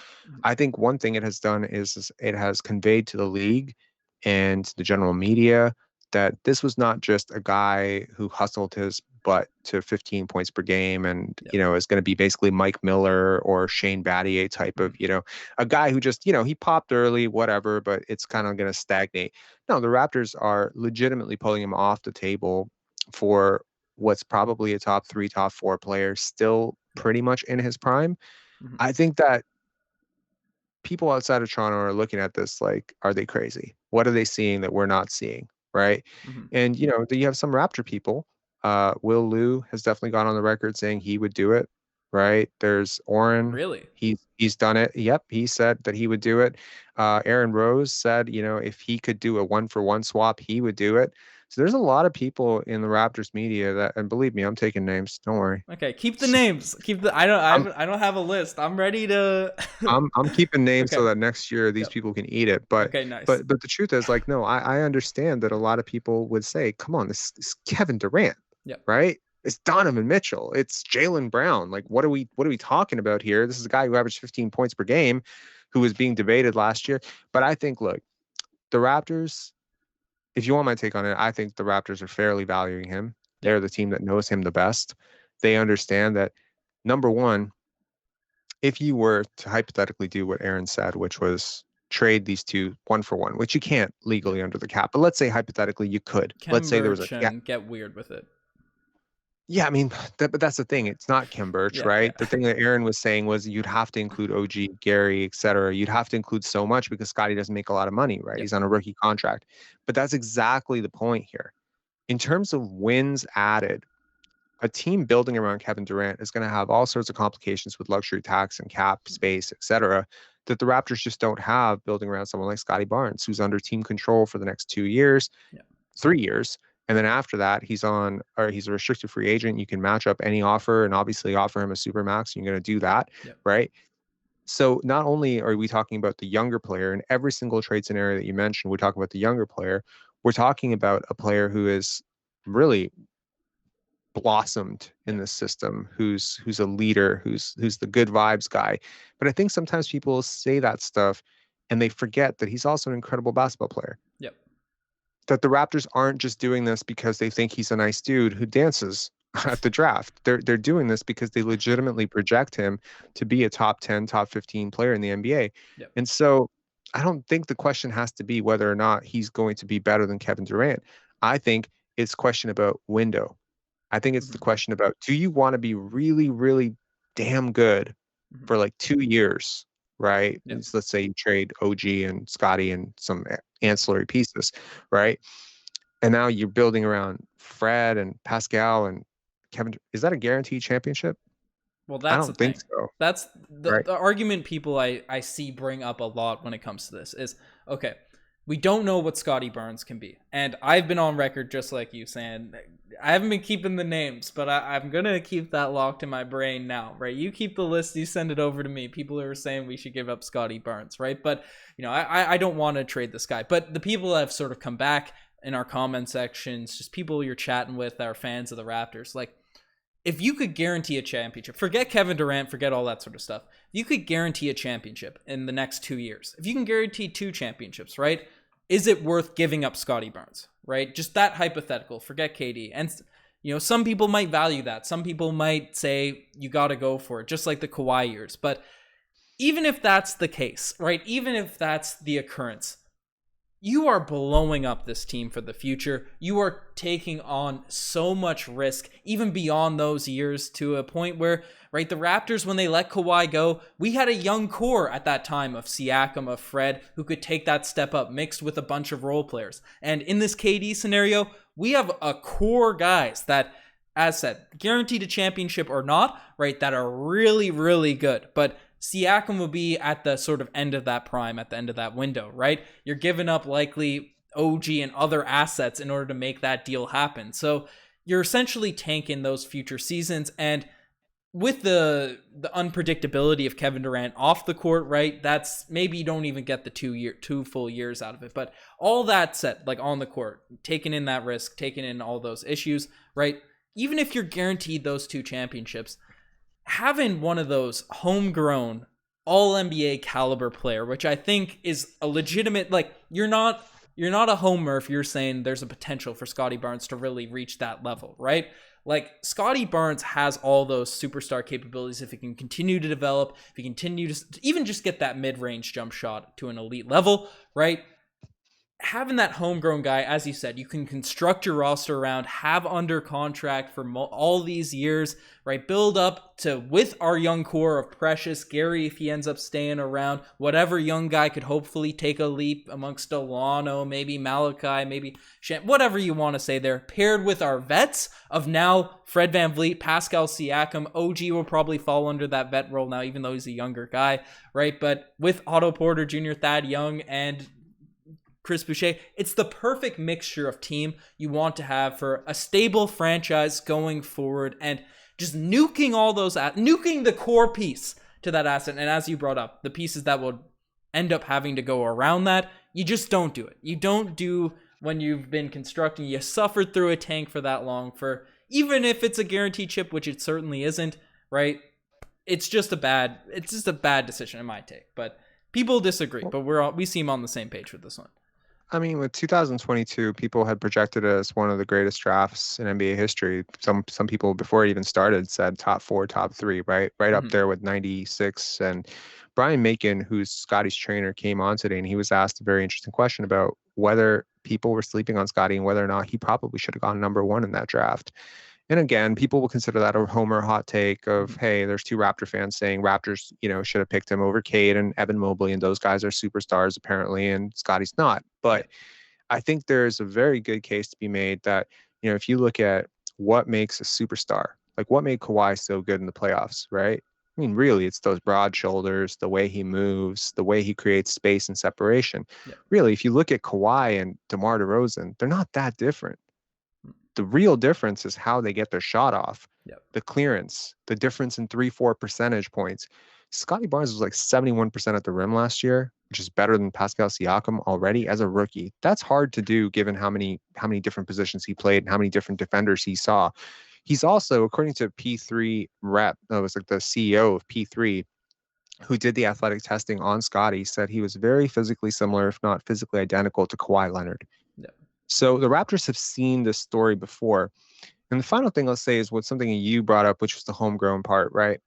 I think one thing it has done is it has conveyed to the league and the general media that this was not just a guy who hustled his butt to 15 points per game and, is going to be basically Mike Miller or Shane Battier type of, a guy who just, he popped early, whatever, but it's kind of going to stagnate. No, the Raptors are legitimately pulling him off the table for what's probably a top 3, top 4 player, still pretty much in his prime. I think that people outside of Toronto are looking at this like, are they crazy? What are they seeing that we're not seeing? Right. And, you have some Raptor people. Will Liu has definitely gone on the record saying he would do it. Right. There's Oren. Really? He's done it. Yep. He said that he would do it. Aaron Rose said, if he could do a 1-for-1 swap, he would do it. So there's a lot of people in the Raptors media that, and believe me, I'm taking names. Don't worry. Okay, keep the names. I don't have a list. I'm ready to. I'm keeping names so that next year these people can eat it. But okay, nice. But the truth is, like, no, I understand that a lot of people would say, come on, this is Kevin Durant, right? It's Donovan Mitchell. It's Jaylen Brown. Like, what are we talking about here? This is a guy who averaged 15 points per game, who was being debated last year. But I think, look, the Raptors, if you want my take on it, I think the Raptors are fairly valuing him. They're the team that knows him the best. They understand that, number one, if you were to hypothetically do what Aaron said, which was trade these two 1-for-1, which you can't legally under the cap, but let's say hypothetically you could. Let's say there was get weird with it. Yeah, I mean, but that's the thing. It's not Kim Birch, right? The thing that Aaron was saying was you'd have to include OG, Gary, et cetera. You'd have to include so much because Scottie doesn't make a lot of money, right? He's on a rookie contract. But that's exactly the point here. In terms of wins added, a team building around Kevin Durant is going to have all sorts of complications with luxury tax and cap space, et cetera, that the Raptors just don't have building around someone like Scottie Barnes, who's under team control for the next 2 years, 3 years. And then after that, he's a restricted free agent. You can match up any offer and obviously offer him a super max. You're going to do that, right? So not only are we talking about the younger player in every single trade scenario that you mentioned, we're talking about the younger player. We're talking about a player who is really blossomed in Yeah. this system, who's a leader, who's the good vibes guy. But I think sometimes people say that stuff and they forget that he's also an incredible basketball player. Yep. That the Raptors aren't just doing this because they think he's a nice dude who dances at the draft. They're doing this because they legitimately project him to be a top 10, top 15 player in the NBA. Yep. And so I don't think the question has to be whether or not he's going to be better than Kevin Durant. I think it's a question about window. I think it's the Hmm. question about, do you want to be really, really damn good Hmm. for like 2 years, right? Yep. Let's say you trade OG and Scottie and some ancillary pieces, right? And now you're building around Fred and Pascal and Kevin. Is that a guaranteed championship? Well, I that's the don't think thing. so, That's right? the argument people I see bring up a lot when it comes to this is, okay, we don't know what Scottie Barnes can be. And I've been on record just like you saying, I haven't been keeping the names, but I'm going to keep that locked in my brain now, right? You keep the list, you send it over to me. People are saying we should give up Scottie Barnes, right? But, I don't want to trade this guy. But the people that have sort of come back in our comment sections, just people you're chatting with, our fans of the Raptors, like, if you could guarantee a championship, forget Kevin Durant, forget all that sort of stuff. You could guarantee a championship in the next 2 years. If you can guarantee 2 championships, right? Is it worth giving up Scottie Barnes, right? Just that hypothetical. Forget KD. And some people might value that. Some people might say you got to go for it, just like the Kawhi years. But even if that's the case, right? Even if that's the occurrence, you are blowing up this team for the future. You are taking on so much risk, even beyond those years, to a point where, right, the Raptors, when they let Kawhi go, we had a young core at that time of Siakam, of Fred, who could take that step up, mixed with a bunch of role players. And in this KD scenario, we have a core guys that, as said, guaranteed a championship or not, right, that are really, really good. But Siakam will be at the sort of end of that prime, at the end of that window, right? You're giving up likely OG and other assets in order to make that deal happen. So you're essentially tanking those future seasons. And with the unpredictability of Kevin Durant off the court, right? That's maybe you don't even get the 2 full years out of it. But all that said, like on the court, taking in that risk, taking in all those issues, right? Even if you're guaranteed those 2 championships, having one of those homegrown all NBA caliber player, which I think is a legitimate, like, you're not a homer if you're saying there's a potential for Scottie Barnes to really reach that level, right? Like, Scottie Barnes has all those superstar capabilities if he can continue to develop, if he continue to even just get that mid-range jump shot to an elite level, right? Having that homegrown guy, as you said, you can construct your roster around, have under contract for all these years, right? Build up to, with our young core of Precious, Gary, if he ends up staying around, whatever young guy could hopefully take a leap amongst Delano, maybe Malachi, maybe whatever you want to say there, paired with our vets of now Fred VanVleet, Pascal Siakam. OG will probably fall under that vet role now, even though he's a younger guy, right? But with Otto Porter Jr., Thad Young, and Chris Boucher, it's the perfect mixture of team you want to have for a stable franchise going forward, and just nuking all those, nuking the core piece to that asset. And as you brought up, the pieces that will end up having to go around that, you just don't do it. You don't do when you've been constructing, you suffered through a tank for that long, for even if it's a guaranteed chip, which it certainly isn't, right? It's just a bad decision in my take. But people disagree, but we seem on the same page with this one. I mean, with 2022, people had projected it as one of the greatest drafts in NBA history. Some people before it even started said top 4, top 3, right up there with 96. And Brian Macon, who's Scottie's trainer, came on today and he was asked a very interesting question about whether people were sleeping on Scottie and whether or not he probably should have gone number 1 in that draft. And again, people will consider that a homer hot take of, hey, there's 2 Raptor fans saying Raptors, should have picked him over Cade and Evan Mobley, and those guys are superstars apparently, and Scottie's not. But I think there's a very good case to be made that, if you look at what makes a superstar, like what made Kawhi so good in the playoffs, right? I mean, really, it's those broad shoulders, the way he moves, the way he creates space and separation. Yeah. Really, if you look at Kawhi and DeMar DeRozan, they're not that different. The real difference is how they get their shot off, the clearance, the difference in 3-4 percentage points. Scottie Barnes was like 71% at the rim last year, which is better than Pascal Siakam already as a rookie. That's hard to do given how many different positions he played and how many different defenders he saw. He's also, according to P3 rep, that was like the CEO of P3, who did the athletic testing on Scottie, said he was very physically similar, if not physically identical, to Kawhi Leonard. Yeah. So the Raptors have seen this story before. And the final thing I'll say is what something you brought up, which was the homegrown part, right?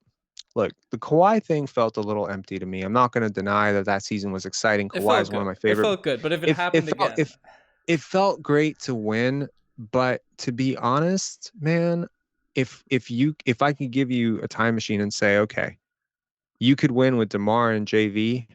Look, the Kawhi thing felt a little empty to me. I'm not going to deny that that season was exciting. It Kawhi felt is one of good. my It favorite. felt good, but if it If happened again, if it felt great to win, but to be honest, man, if I could give you a time machine and say, okay, you could win with DeMar and JV,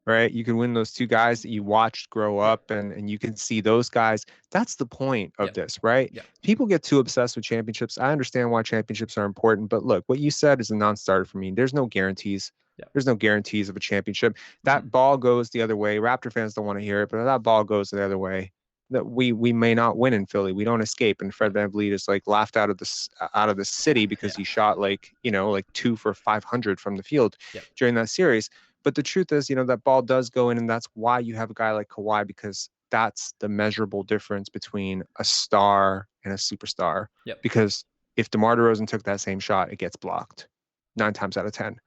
right? You can win those two guys that you watched grow yeah, up, and you can see those guys. That's the point yeah, of this, right? yeah, People get too obsessed with championships. I understand why championships are important, but look, what you said is a non-starter for me. There's no guarantees. yeah. There's no guarantees of a championship. That Mhm. ball goes the other way. Raptor fans don't want to hear it, but if that ball goes the other way, that we may not win in Philly. We don't escape. And Fred VanVleet is like laughed out of the city because Yeah. he shot like, like 2 for 500 from the field Yeah. during that series. But the truth is, that ball does go in, and that's why you have a guy like Kawhi, because that's the measurable difference between a star and a superstar. Yep. Because if DeMar DeRozan took that same shot, it gets blocked 9 times out of 10.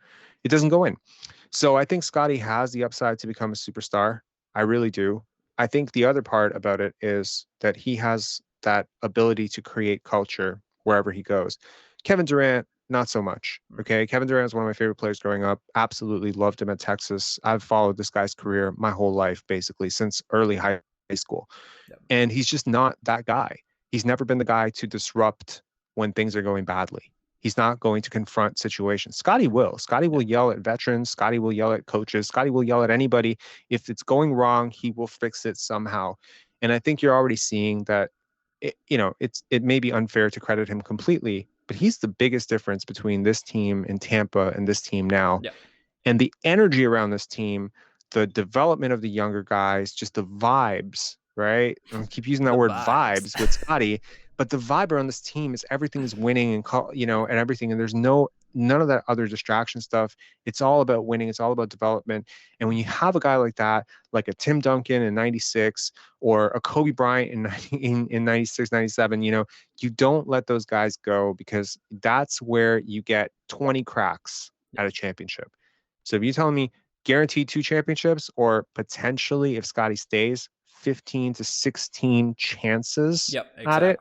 It doesn't go in. So I think Scottie has the upside to become a superstar. I really do. I think the other part about it is that he has that ability to create culture wherever he goes. Kevin Durant, not so much. Okay. Kevin Durant is one of my favorite players growing up. Absolutely loved him at Texas. I've followed this guy's career my whole life, basically, since early high school. Yep. And he's just not that guy. He's never been the guy to disrupt when things are going badly. He's not going to confront situations. Scottie will. Scottie will yell at veterans. Scottie will yell at coaches. Scottie will yell at anybody. If it's going wrong, he will fix it somehow. And I think you're already seeing that, it may be unfair to credit him completely, but he's the biggest difference between this team in Tampa and this team now. Yeah. And the energy around this team, the development of the younger guys, just the vibes, right? I keep using that word vibes with Scottie, but the vibe around this team is everything is winning and and everything. And there's none of that other distraction stuff. It's all about winning. It's all about development. And when you have a guy like that, like a Tim Duncan in 96 or a Kobe Bryant in 96, 97, you don't let those guys go, because that's where you get 20 cracks at a championship. So if you tell me guaranteed 2 championships, or potentially, if Scottie stays, 15 to 16 chances at it,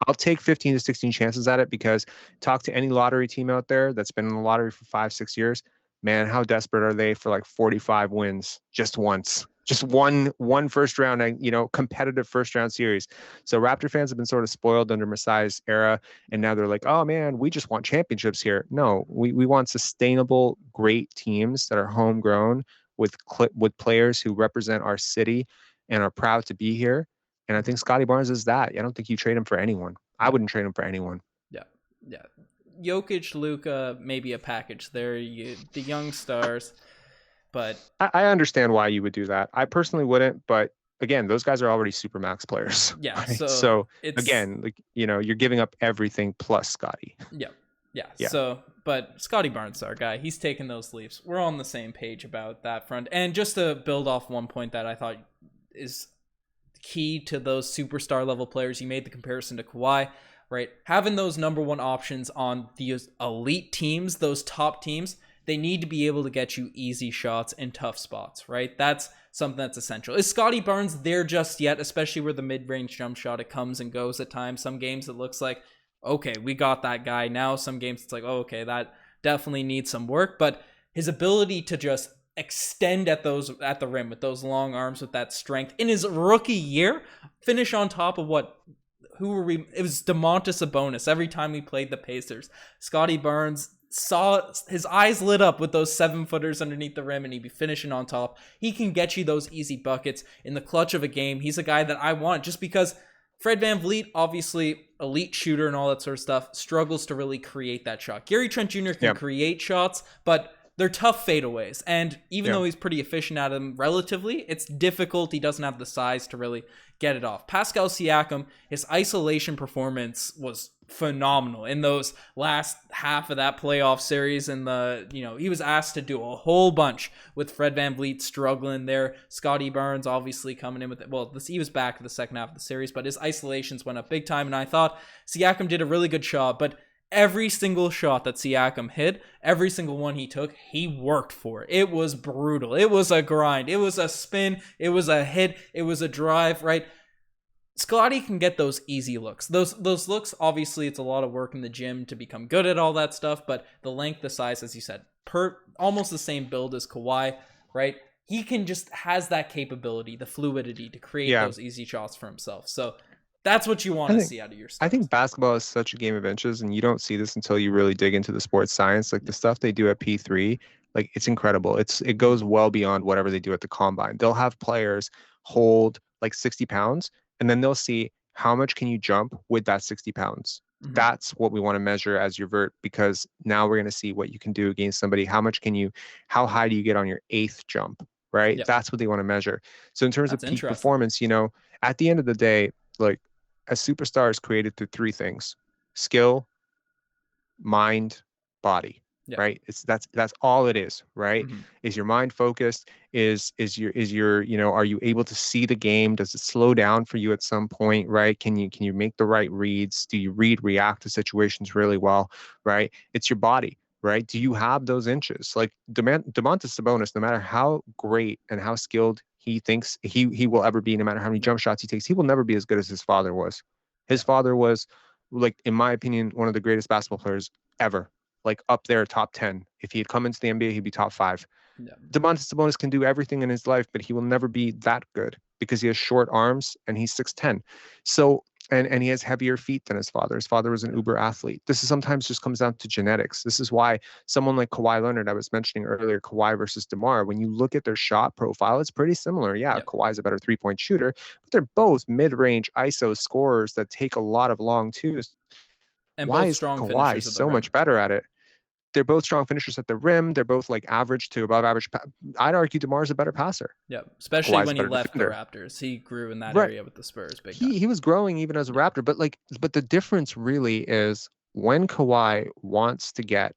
I'll take 15 to 16 chances at it, because talk to any lottery team out there that's been in the lottery for 5-6 years, man, how desperate are they for like 45 wins just once? Just one first round, competitive first round series. So Raptor fans have been sort of spoiled under Masai's era, and now they're like, oh man, we just want championships here. No, we want sustainable, great teams that are homegrown with players who represent our city and are proud to be here. And I think Scottie Barnes is that. I don't think you trade him for anyone. I wouldn't trade him for anyone. Yeah. Jokic, Luka, maybe a package there. The young stars. But I understand why you would do that. I personally wouldn't, but again, those guys are already super max players. Yeah. Right? So again, you're giving up everything plus Scottie. Yeah. So, but Scottie Barnes, our guy, he's taking those leaps. We're on the same page about that front. And just to build off one point that I thought is key to those superstar level players, you made the comparison to Kawhi, right? Having those number one options on these elite teams, those top teams, they need to be able to get you easy shots in tough spots, right? That's something that's essential. Is Scottie Barnes there just yet, especially where the mid-range jump shot, it comes and goes at times? Some games it looks like, okay, we got that guy. Now some games it's like, oh, okay, that definitely needs some work. But his ability to just extend at the rim with those long arms, with that strength in his rookie year, finish on top of who were we? It was DeMontis Sabonis. Every time we played the Pacers, Scottie Barnes saw his eyes lit up with those 7-footers underneath the rim, and he'd be finishing on top. He can get you those easy buckets in the clutch of a game. He's a guy that I want, just because Fred VanVleet, obviously elite shooter and all that sort of stuff, struggles to really create that shot. Gary Trent Jr. can create shots, but they're tough fadeaways. And even though he's pretty efficient at them relatively, it's difficult. He doesn't have the size to really get it off. Pascal Siakam, his isolation performance was phenomenal in those last half of that playoff series. And he was asked to do a whole bunch with Fred VanVleet struggling there. Scottie Barnes obviously coming in with it. Well, he was back in the second half of the series, but his isolations went up big time. And I thought Siakam did a really good job, but every single shot that Siakam hit, every single one he took, he worked for. It was brutal. It was a grind. It was a spin. It was a hit. It was a drive, right? Scottie can get those easy looks. Those looks, obviously, it's a lot of work in the gym to become good at all that stuff, but the length, the size, as you said, almost the same build as Kawhi, right? He can just has that capability, the fluidity to create those easy shots for himself. So that's what you want to see out of your stars. I think basketball is such a game of inches, and you don't see this until you really dig into the sports science. Like the stuff they do at P3, like it's incredible. It goes well beyond whatever they do at the combine. They'll have players hold like 60 pounds, and then they'll see how much can you jump with that 60 pounds. Mm-hmm. That's what we want to measure as your vert, because now we're going to see what you can do against somebody. How high do you get on your 8th jump, right? Yep. That's what they want to measure. So in terms of peak performance, at the end of the day, like a superstar is created through 3 things: skill, mind, body. Yep. Right. That's all it is. Right. Mm-hmm. Is your mind focused? Is your are you able to see the game? Does it slow down for you at some point? Right. Can you make the right reads? Do you react to situations really well? Right. It's your body. Right. Do you have those inches? Like Domantas Sabonis, no matter how great and how skilled he thinks he will ever be, no matter how many jump shots he takes, he will never be as good as his father was. His father was, like, in my opinion, one of the greatest basketball players ever. Like up there, top 10. If he had come into the NBA, he'd be top 5. Yeah. Domantas Sabonis can do everything in his life, but he will never be that good because he has short arms and he's 6'10". So, and he has heavier feet than his father. His father was an uber athlete. This is sometimes just comes down to genetics. This is why someone like Kawhi Leonard, I was mentioning earlier, Kawhi versus DeMar, when you look at their shot profile, it's pretty similar. Yeah, yep. Kawhi's a better 3-point shooter, but they're both mid-range ISO scorers that take a lot of long twos. And why is Kawhi so much better at it? They're both strong finishers at the rim. They're both like average to above average. I'd argue DeMar's a better passer. Yeah, especially Kawhi's when he left the Raptors. He grew in that area with the Spurs. He was growing even as a Raptor. But the difference really is when Kawhi wants to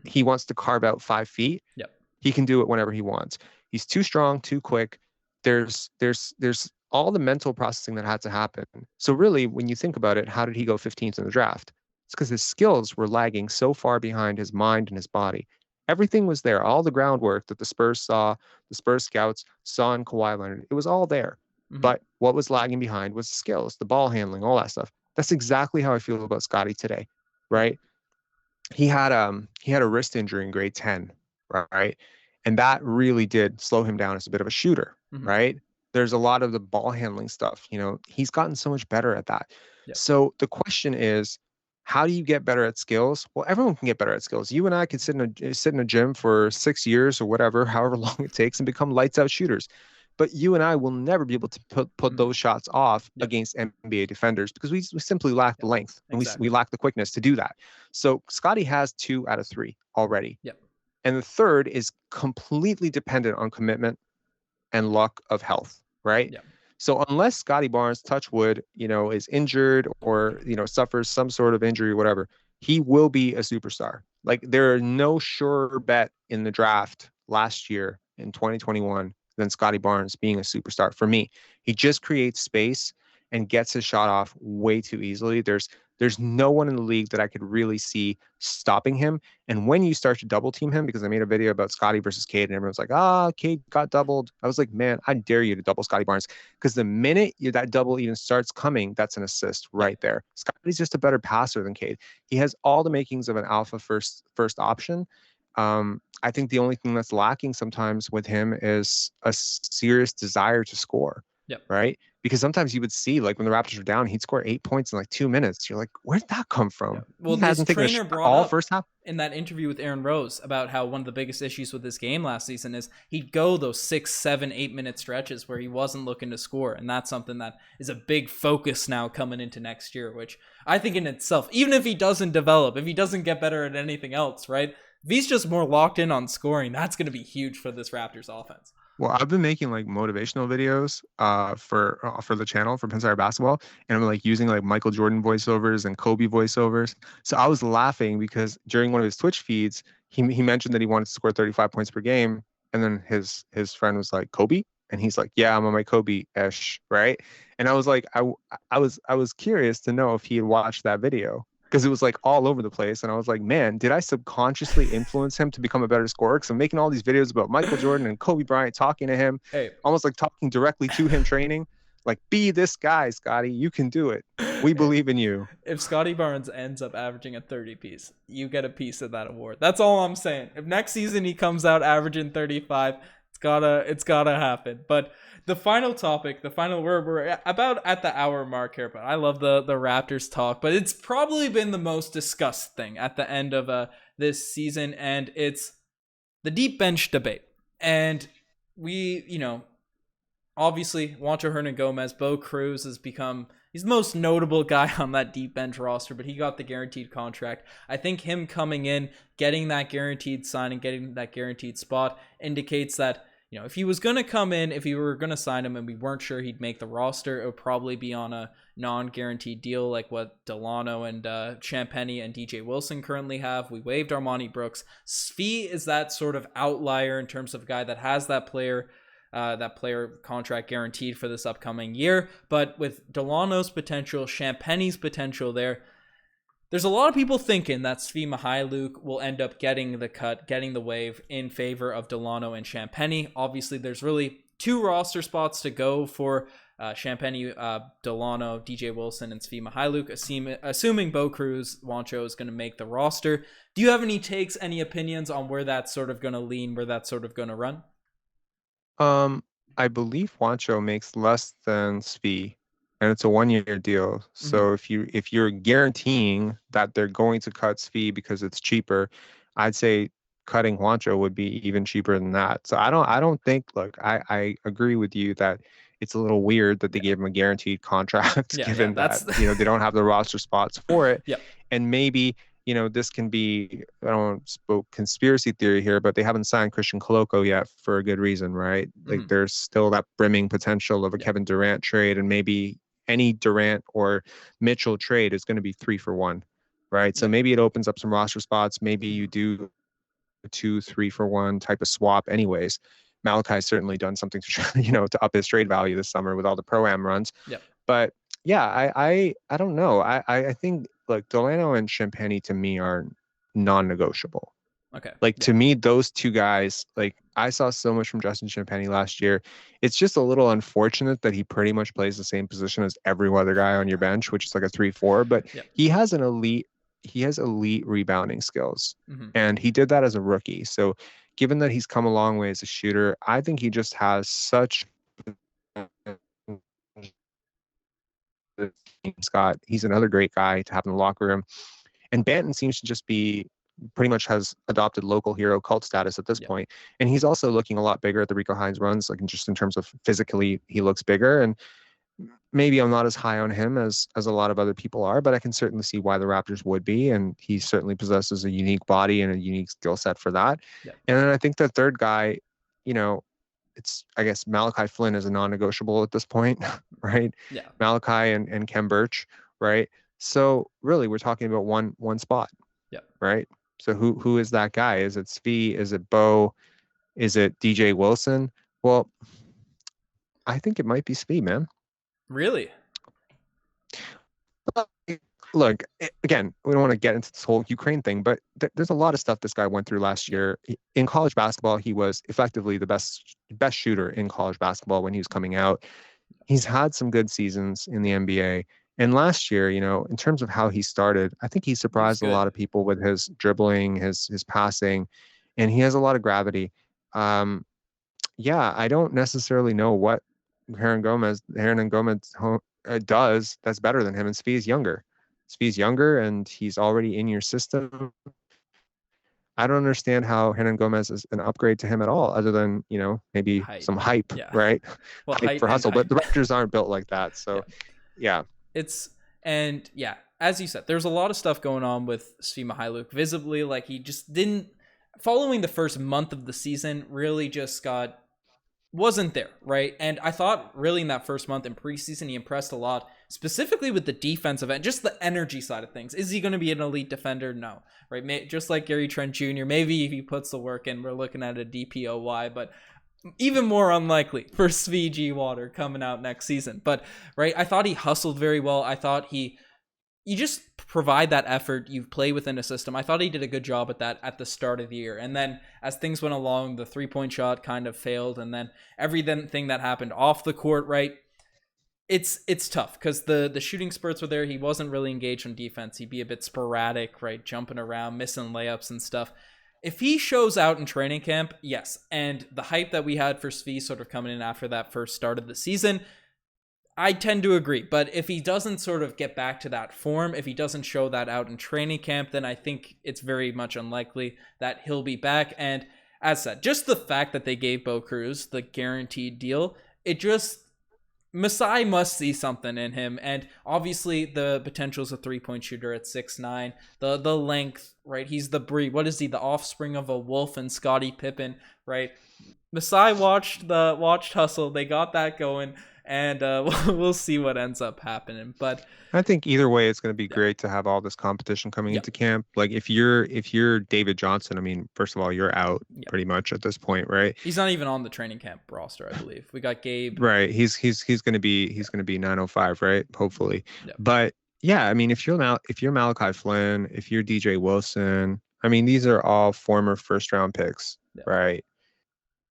he wants to carve out 5 feet. Yep. He can do it whenever he wants. He's too strong, too quick. There's all the mental processing that had to happen. So really, when you think about it, how did he go 15th in the draft? It's because his skills were lagging so far behind his mind and his body. Everything was there. All the groundwork that the Spurs scouts saw in Kawhi Leonard, it was all there. Mm-hmm. But what was lagging behind was the skills, the ball handling, all that stuff. That's exactly how I feel about Scottie today, right? He had a wrist injury in grade 10, right? And that really did slow him down as a bit of a shooter, mm-hmm. right? There's a lot of the ball handling stuff. He's gotten so much better at that. Yep. So the question is, how do you get better at skills? Well, everyone can get better at skills. You and I could sit in a gym for 6 years or whatever, however long it takes, and become lights out shooters. But you and I will never be able to put those shots off against NBA defenders because we simply lack the length and we lack the quickness to do that. So Scottie has 2 out of 3 already. Yep. And the third is completely dependent on commitment and luck of health, right? Yep. So unless Scottie Barnes, touch wood, is injured or, suffers some sort of injury or whatever, he will be a superstar. Like there are no surer bet in the draft last year in 2021 than Scottie Barnes being a superstar for me. He just creates space and gets his shot off way too easily. There's no one in the league that I could really see stopping him. And when you start to double team him, because I made a video about Scottie versus Cade and everyone's like, Cade got doubled. I was like, man, I dare you to double Scottie Barnes. Because the minute that double even starts coming, that's an assist right there. Scottie's just a better passer than Cade. He has all the makings of an alpha first option. I think the only thing that's lacking sometimes with him is a serious desire to score. Yep. Right. Because sometimes you would see, like when the Raptors were down, he'd score 8 points in like 2 minutes. You're like, where'd that come from? Yeah. Well, he hasn't taken a shot all first half. In that interview with Aaron Rose about how one of the biggest issues with this game last season is he'd go those 6, 7, 8 minute stretches where he wasn't looking to score. And that's something that is a big focus now coming into next year, which I think in itself, even if he doesn't develop, if he doesn't get better at anything else, right? If he's just more locked in on scoring, that's going to be huge for this Raptors offense. Well, I've been making like motivational videos for the channel for Pensire Basketball, and I'm like using like Michael Jordan voiceovers and Kobe voiceovers. So I was laughing because during one of his Twitch feeds, he mentioned that he wanted to score 35 points per game, and then his friend was like, Kobe? And he's like, yeah, I'm on my Kobe-ish, right? And I was like, I was curious to know if he had watched that video because it was like all over the place. And I was like, man, did I subconsciously influence him to become a better scorer? Because I'm making all these videos about Michael Jordan and Kobe Bryant, talking to him, Hey, almost like talking directly to him, training. Like, be this guy, Scottie. You can do it. We hey, believe in you. if Scottie Barnes ends up averaging a 30 piece, you get a piece of that award. That's all I'm saying. If next season he comes out averaging 35, it's gotta happen. But the final topic, we're about at the hour mark here, but I love the Raptors talk. But it's probably been the most discussed thing at the end of this season, and it's the deep bench debate. And we, obviously, Juancho Hernan-Gomez, Bo Cruz has become, he's the most notable guy on that deep bench roster, but he got the guaranteed contract. I think him coming in, getting that guaranteed signing, getting that guaranteed spot indicates that, if he was going to come in, if we were going to sign him and we weren't sure he'd make the roster, it would probably be on a non-guaranteed deal like what Delano and Champagnie and DJ Wilson currently have. We waived Armani Brooks. Svi is that sort of outlier in terms of guy that has that player contract guaranteed for this upcoming year. But with Delano's potential, Champagnie's potential there's a lot of people thinking that Svi Mykhailiuk will end up getting the cut, getting the waive in favor of Delano and Champagnie. Obviously, there's really two roster spots to go for Champagnie, Delano, DJ Wilson, and Svi Mykhailiuk, assuming Bo Cruz, Juancho is going to make the roster. Do you have any takes, any opinions on where that's sort of going to lean, where that's sort of going to run? I believe Juancho makes less than Svi, and it's a 1 year deal. Mm-hmm. So if you're guaranteeing that they're going to cut Svi because it's cheaper, I'd say cutting Juancho would be even cheaper than that. So I don't think, look, I agree with you that it's a little weird that they Yeah. gave him a guaranteed contract Yeah, given that, that's they don't have the roster spots for it. yeah. And maybe, this can be, I don't spoke conspiracy theory here, but they haven't signed Christian Coloco yet for a good reason, right? Like Mm-hmm. there's still that brimming potential of a Yeah. Kevin Durant trade, and maybe any Durant or Mitchell trade is going to be 3 for 1, right? So Yeah. maybe it opens up some roster spots. Maybe you do a 2 3 for 1 type of swap anyways. Malachi's certainly done something to, to up his trade value this summer with all the pro-am runs. Yeah. But yeah, I don't know. I think like Delano and Champagnie to me are non-negotiable. Okay. Like Yeah. to me, those two guys, like I saw so much from Justin Champagnie last year. It's just a little unfortunate that he pretty much plays the same position as every other guy on your bench, which is like a 3-4. But Yeah. he has elite rebounding skills. Mm-hmm. And he did that as a rookie. So given that he's come a long way as a shooter, I think he just has such Scott. He's another great guy to have in the locker room. And Banton seems to just be pretty much has adopted local hero cult status at this Yeah. point. And he's also looking a lot bigger at the Rico Hines runs, like just in terms of physically, he looks bigger. And maybe I'm not as high on him as a lot of other people are, but I can certainly see why the Raptors would be. And he certainly possesses a unique body and a unique skill set for that. Yeah. And then I think the third guy, it's, I guess Malachi Flynn is a non-negotiable at this point, right? Yeah. Malachi and Kem Birch, right? So really, we're talking about one spot, Yeah. right? So who is that guy? Is it Svi? Is it Bo? Is it DJ Wilson? Well, I think it might be Svi, man. Really? Look, again, we don't want to get into this whole Ukraine thing, but there's a lot of stuff this guy went through last year. In college basketball, he was effectively the best shooter in college basketball when he was coming out. He's had some good seasons in the NBA. And last year, in terms of how he started, I think he surprised a lot of people with his dribbling, his passing, and he has a lot of gravity. Yeah, I don't necessarily know what Hernan Gomez does that's better than him. And Svi's younger. Svi's younger, and he's already in your system. I don't understand how Hernan Gomez is an upgrade to him at all, other than, maybe Hype. some hype, Yeah. right? Well, hype for hustle, but the Raptors aren't built like that. So, yeah. As you said, there's a lot of stuff going on with Svi Mykhailiuk. Visibly, like he just didn't, following the first month of the season, really just got wasn't there, right? And I thought really in that first month in preseason, he impressed a lot, specifically with the defensive end, just the energy side of things. Is he going to be an elite defender? No, right? Just like Gary Trent Jr., maybe if he puts the work in, we're looking at a DPOY, but even more unlikely for Svi Water coming out next season. But, right, I thought he hustled very well. I thought you just provide that effort. You play within a system. I thought he did a good job at that at the start of the year. And then as things went along, the 3-point shot kind of failed. And then everything that happened off the court, right? It's tough because the shooting spurts were there. He wasn't really engaged on defense. He'd be a bit sporadic, right? Jumping around, missing layups and stuff. If he shows out in training camp, yes. And the hype that we had for Svi sort of coming in after that first start of the season, I tend to agree, but if he doesn't sort of get back to that form, if he doesn't show that out in training camp, then I think it's very much unlikely that he'll be back. And as said, just the fact that they gave Bo Cruz the guaranteed deal, it just, Masai must see something in him. And obviously the potential is a 3-point shooter at 6'9", the length, right? He's the breed. What is he? The offspring of a Wolf and Scottie Pippen, right? Masai watched Hustle. They got that going. And we'll see what ends up happening. But I think either way, it's going to be great to have all this competition coming into camp. Like if you're David Johnson, I mean, first of all, you're out pretty much at this point, right? He's not even on the training camp roster, I believe. We got Gabe. Right. He's going to be 905, right? Hopefully. But yeah, I mean, if you're Malachi Flynn, if you're DJ Wilson, I mean, these are all former first round picks, right?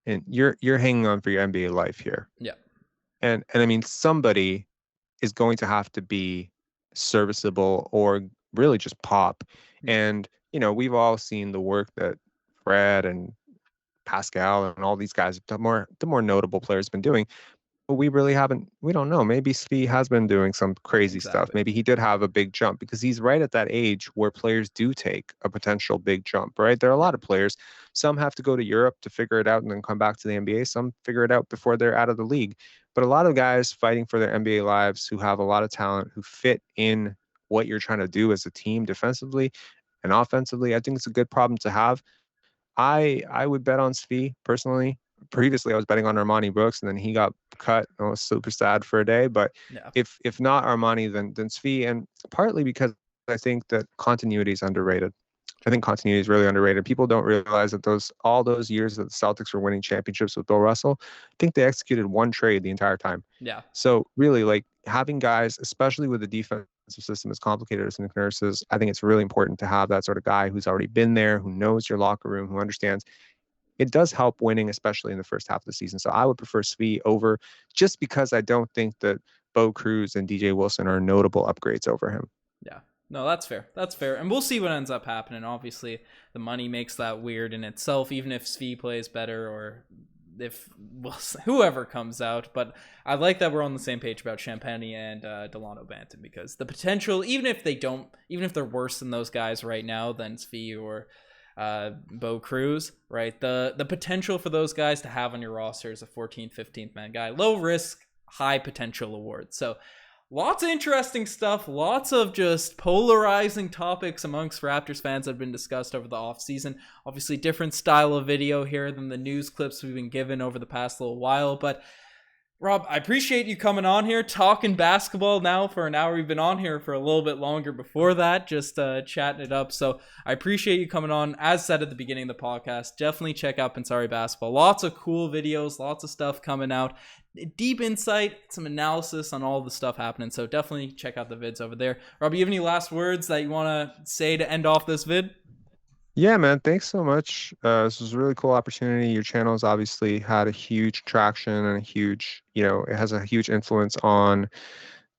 And you're hanging on for your NBA life here. Yeah. And I mean, somebody is going to have to be serviceable or really just pop. And, you know, we've all seen the work that Fred and Pascal and all these guys, the more notable players, have been doing. But we don't know. Maybe Svi has been doing some crazy stuff. Maybe he did have a big jump because he's right at that age where players do take a potential big jump, right? There are a lot of players. Some have to go to Europe to figure it out and then come back to the NBA. Some figure it out before they're out of the league. But a lot of guys fighting for their NBA lives who have a lot of talent, who fit in what you're trying to do as a team defensively and offensively, I think it's a good problem to have. I would bet on Svi personally. Previously, I was betting on Armani Brooks, and then he got cut. I was super sad for a day. But if not Armani, then Svi, and partly because I think that continuity is underrated. I think continuity is really underrated. People don't realize that all those years that the Celtics were winning championships with Bill Russell, I think they executed one trade the entire time. Yeah. So really, like having guys, especially with the defensive system as complicated as Nick Nurse's, I think it's really important to have that sort of guy who's already been there, who knows your locker room, who understands. It does help winning, especially in the first half of the season. So I would prefer Svi over, just because I don't think that Bo Cruz and DJ Wilson are notable upgrades over him. Yeah. No, that's fair. That's fair. And we'll see what ends up happening. Obviously, the money makes that weird in itself, even if Svi plays better or if whoever comes out. But I like that we're on the same page about Champagny and Delano Banton, because the potential, even if they're worse than those guys right now than Svi or Bo Cruz, right? The potential for those guys to have on your roster is a 14th, 15th man guy. Low risk, high potential award. So lots of interesting stuff, lots of just polarizing topics amongst Raptors fans that have been discussed over the offseason. Obviously, different style of video here than the news clips we've been given over the past little while. But Rob, I appreciate you coming on here, talking basketball now for an hour. We've been on here for a little bit longer before that, just chatting it up. So I appreciate you coming on. As said at the beginning of the podcast, definitely check out Pensari Basketball. Lots of cool videos, lots of stuff coming out. Deep insight, some analysis on all the stuff happening. So definitely check out the vids over there. Rob, you have any last words that you want to say to end off this vid? Yeah, man. Thanks so much. This was a really cool opportunity. Your channel's obviously had a huge traction and it has a huge influence on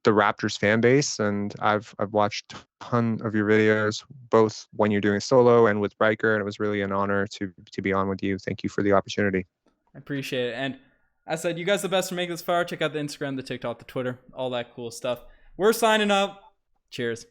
the Raptors fan base. And I've watched a ton of your videos, both when you're doing solo and with Riker. And it was really an honor to be on with you. Thank you for the opportunity. I appreciate it. And as I said, you guys are the best for making this far. Check out the Instagram, the TikTok, the Twitter, all that cool stuff. We're signing up. Cheers.